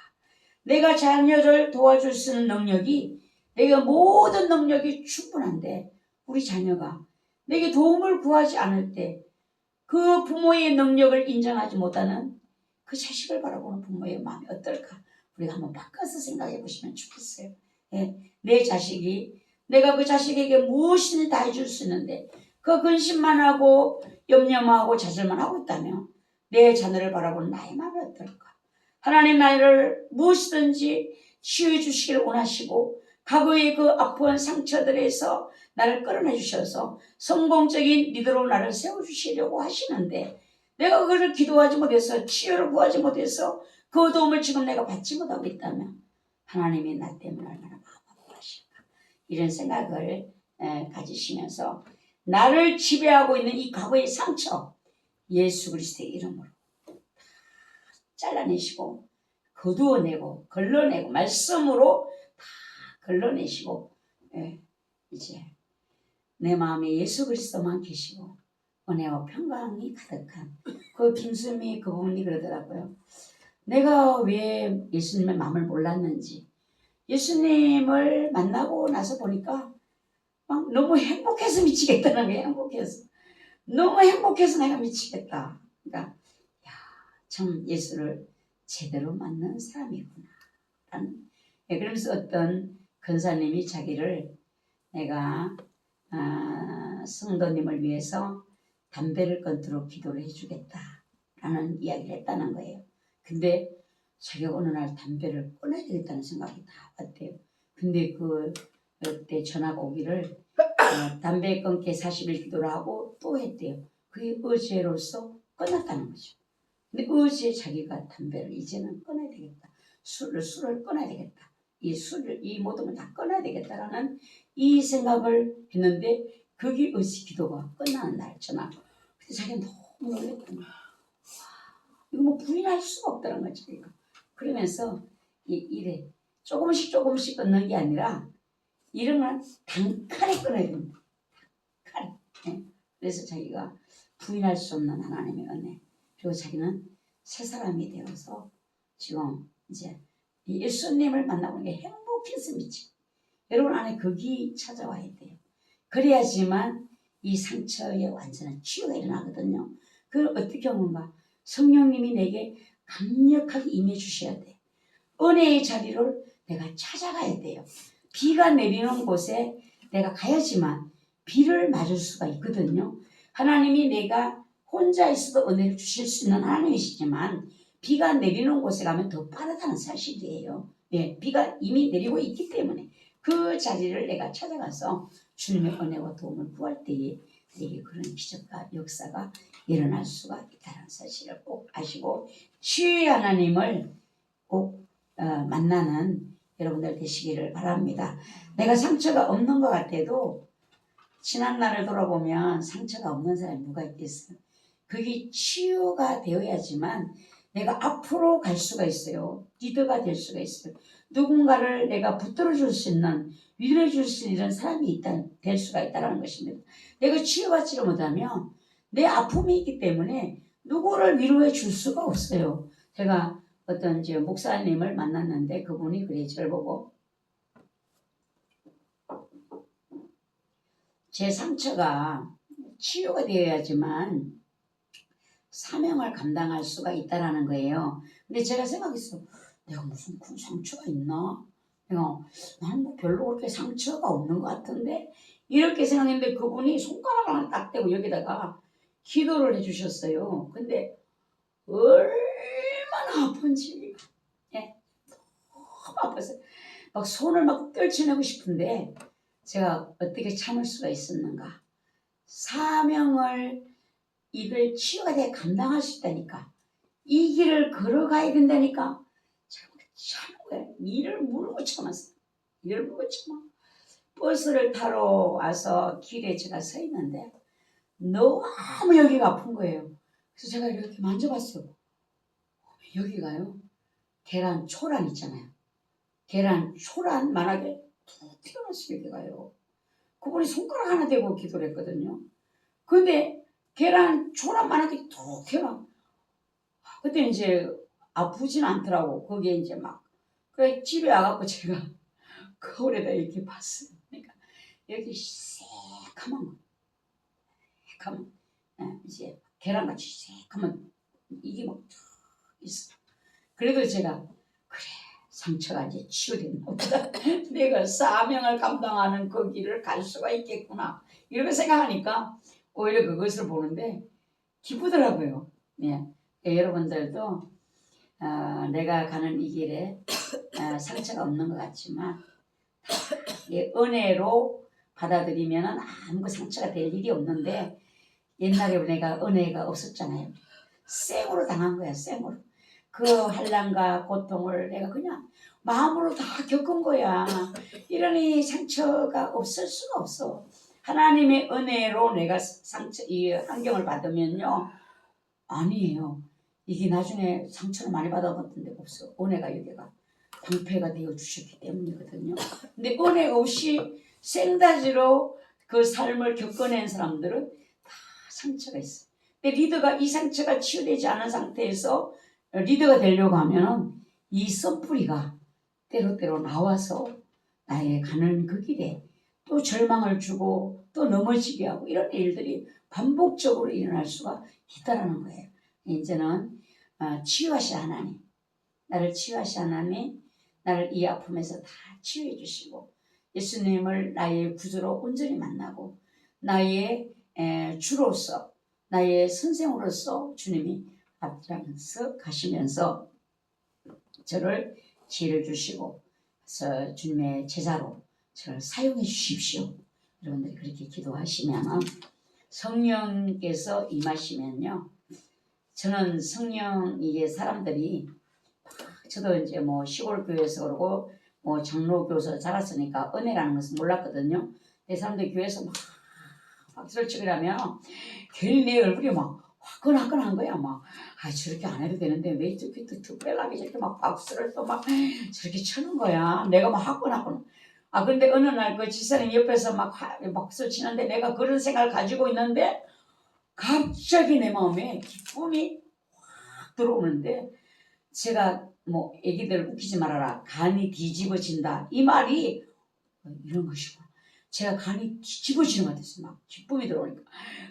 내가 자녀를 도와줄 수 있는 능력이, 내가 모든 능력이 충분한데 우리 자녀가 내게 도움을 구하지 않을 때 그 부모의 능력을 인정하지 못하는 그 자식을 바라보는 부모의 마음이 어떨까. 우리가 한번 바꿔서 생각해 보시면 좋겠어요. 예, 내 자식이, 내가 그 자식에게 무엇이든지 다 해줄 수 있는데 그 근심만 하고 염려만 하고 좌절만 하고 있다면 내 자녀를 바라보는 나의 마음이 어떨까. 하나님 나를 무엇이든지 치유해 주시기를 원하시고 과거의 그 아픈 상처들에서 나를 끌어내 주셔서 성공적인 리더로 나를 세워주시려고 하시는데 내가 그것을 기도하지 못해서 치유를 구하지 못해서 그 도움을 지금 내가 받지 못하고 있다면 하나님이 나 때문에 얼마나 마음 아파하실까. 이런 생각을 가지시면서 나를 지배하고 있는 이 과거의 상처 예수 그리스도의 이름으로 잘라내시고 거두어내고 걸러내고 말씀으로 다 걸러내시고 이제 내 마음에 예수 그리스도만 계시고 은혜와 평강이 가득한 그 김수미 그분이 그러더라고요. 내가 왜 예수님의 마음을 몰랐는지 예수님을 만나고 나서 보니까 막 너무 행복해서 미치겠다는 거예요. 행복해서 너무 행복해서 내가 미치겠다. 그러니까 참 예수를 제대로 만난 사람이구나 라는. 그러면서 어떤 권사님이 자기를 내가 성도님을 위해서 담배를 끊도록 기도를 해주겠다 라는 이야기를 했다는 거예요. 근데 자기가 어느 날 담배를 끊어야 되겠다는 생각이 다 왔대요. 근데 그때 전화가 오기를 담배 끊게 40일 기도를 하고 또 했대요. 그게 어제로서 끝났다는 거죠. 근데 어제 자기가 담배를 이제는 끊어야 되겠다. 술을 끊어야 되겠다. 이 모든 걸 다 끊어야 되겠다라는 이 생각을 했는데 그게 어제 기도가 끝나는 날 전화. 근데 자기가 너무 놀랬던 거야. 이거 뭐 부인할 수가 없다는 거죠. 이거. 그러면서 이래 조금씩 끊는 게 아니라 이런 건 단칼에 끊어야 됩니다. 단칼에. 네. 그래서 자기가 부인할 수 없는 하나님의 은혜. 그리고 자기는 새 사람이 되어서 지금 이제 예수님을 만나고 있는 게 행복해서 미치. 여러분 안에 거기 찾아와야 돼요. 그래야지만 이 상처의 완전한 치유가 일어나거든요. 그걸 어떻게 하는 건가? 성령님이 내게 강력하게 임해 주셔야 돼. 은혜의 자리를 내가 찾아가야 돼요. 비가 내리는 곳에 내가 가야지만 비를 맞을 수가 있거든요. 하나님이 내가 혼자 있어도 은혜를 주실 수 있는 하나님이시지만 비가 내리는 곳에 가면 더 빠르다는 사실이에요. 예, 비가 이미 내리고 있기 때문에 그 자리를 내가 찾아가서 주님의 은혜와 도움을 구할 때에 내게 그런 기적과 역사가 일어날 수가 있다는 사실을 꼭 아시고 치유의 하나님을 꼭 만나는 여러분들 되시기를 바랍니다. 내가 상처가 없는 것 같아도 지난 날을 돌아보면 상처가 없는 사람이 누가 있겠어요? 그게 치유가 되어야지만 내가 앞으로 갈 수가 있어요. 리더가 될 수가 있어요. 누군가를 내가 붙들어 줄 수 있는, 위로해 줄 수 있는 사람이 될 수가 있다는 것입니다. 내가 치유받지를 못하면 내 아픔이 있기 때문에 누구를 위로해 줄 수가 없어요. 제가 어떤 목사님을 만났는데 그분이 그래 저를 보고 제 상처가 치유가 되어야지만 사명을 감당할 수가 있다라는 거예요. 근데 제가 생각했어. 내가 무슨 큰 상처가 있나? 나는 뭐 별로 그렇게 상처가 없는 것 같은데 이렇게 생각했는데 그분이 손가락을 하나 딱 대고 여기다가 기도를 해주셨어요. 근데 얼마나 아픈지 너무 아팠어요. 막 손을 막 떨쳐내고 싶은데 제가 어떻게 참을 수가 있었는가. 사명을 이걸 치유가 돼 감당할 수 있다니까. 이 길을 걸어가야 된다니까. 참고요. 이를 물고 참았어요. 이를 물고 참아. 버스를 타러 와서 길에 제가 서 있는데 너무 여기가 아픈 거예요. 그래서 제가 이렇게 만져봤어요. 여기가요. 계란 초란 있잖아요. 계란 초란 만하게 툭 튀어나왔어요. 여기가요. 그분이 손가락 하나 대고 기도를 했거든요. 근데 계란 조란만하게 툭 튀어나와. 그때 이제 아프진 않더라고. 거기에 이제 막. 그래 집에 와갖고 제가 거울에다 이렇게 봤어요. 그러니까 여기 새카만 거. 새카만. 이제 계란같이 새카만 이게 막 쭉 있어. 그래도 제가 그래 상처가 이제 치유됐나 보다. 내가 사명을 감당하는 그 길을 갈 수가 있겠구나. 이렇게 생각하니까 오히려 그것을 보는데 기쁘더라고요. 예. 여러분들도 내가 가는 이 길에 상처가 없는 것 같지만 은혜로 받아들이면 아무 상처가 될 일이 없는데 옛날에 내가 은혜가 없었잖아요. 생으로 당한 거야. 생으로. 그 한란과 고통을 내가 그냥 마음으로 다 겪은 거야. 이러니 상처가 없을 수가 없어. 하나님의 은혜로 내가 이 환경을 받으면요. 아니에요. 이게 나중에 상처를 많이 받아봤던 데가 없어. 은혜가 여기가 방패가 되어 주셨기 때문이거든요. 근데 은혜 없이 생다지로 그 삶을 겪어낸 사람들은 다 상처가 있어. 근데 리더가 이 상처가 치유되지 않은 상태에서 리더가 되려고 하면 이 썬뿌리가 때로때로 나와서 나의 가는 그 길에 또 절망을 주고 또 넘어지게 하고 이런 일들이 반복적으로 일어날 수가 있다는 거예요. 이제는 치유하신 하나님, 나를 치유하신 하나님, 나를 이 아픔에서 다 치유해 주시고 예수님을 나의 구주로 온전히 만나고 나의 주로서 나의 선생으로서 주님이 앞장서 가시면서 저를 지혜를 주시고 주님의 제자로 저를 사용해 주십시오. 여러분들이 그렇게 기도하시면 성령께서 임하시면요. 저는 성령 이게 사람들이 저도 이제 뭐 시골 교회에서 그러고 뭐 장로 교사 자랐으니까 은혜라는 것은 몰랐거든요. 내 사람들 교회에서 막 박수를 치기라면 괜히 내 얼굴이 막 화끈화끈한 거야. 막 저렇게 안 해도 되는데 왜 이렇게 또 특별하게 저렇게 막 박수를 또 막 저렇게 치는 거야. 내가 막 화끈화끈. 근데 어느 날 그 집사님 옆에서 막 박수 치는데 내가 그런 생각을 가지고 있는데 갑자기 내 마음에 기쁨이 확 들어오는데 제가 뭐 애기들 웃기지 말아라. 간이 뒤집어진다. 이 말이 이런 것이구나. 제가 간이 뒤집어지는 것 같았어요. 막 기쁨이 들어오니까.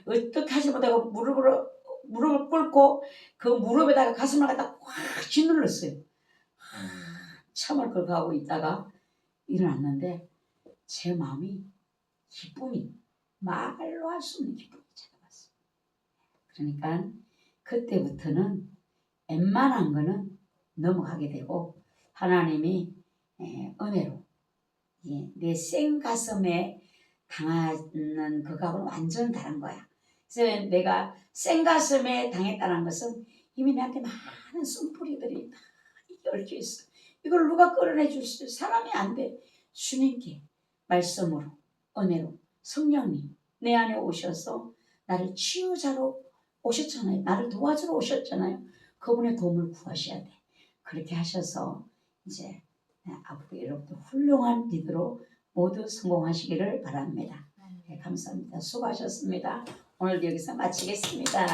어떻게 하지 못하고 무릎을 꿇고 그 무릎에다가 가슴을 갖다 확 짓눌렀어요. 참을 그렇게 하고 있다가 일어났는데 제 마음이 기쁨이 말로 할 수 없는 기쁨이 찾아왔어요. 그러니까 그때부터는 웬만한 거는 넘어가게 되고 하나님이 은혜로 내 생가슴에 당하는 그거하고는 완전 다른 거야. 그래서 내가 생가슴에 당했다는 것은 이미 내한테 많은 쏜뿌리들이 다 얽혀 있어. 이걸 누가 끌어내 줄 수 있어? 사람이 안 돼. 주님께 말씀으로 은혜로 성령님 내 안에 오셔서 나를 치유자로 오셨잖아요. 나를 도와주러 오셨잖아요. 그분의 도움을 구하셔야 돼. 그렇게 하셔서 이제 앞으로 여러분들 훌륭한 리더로 모두 성공하시기를 바랍니다. 네, 감사합니다. 수고하셨습니다. 오늘 여기서 마치겠습니다.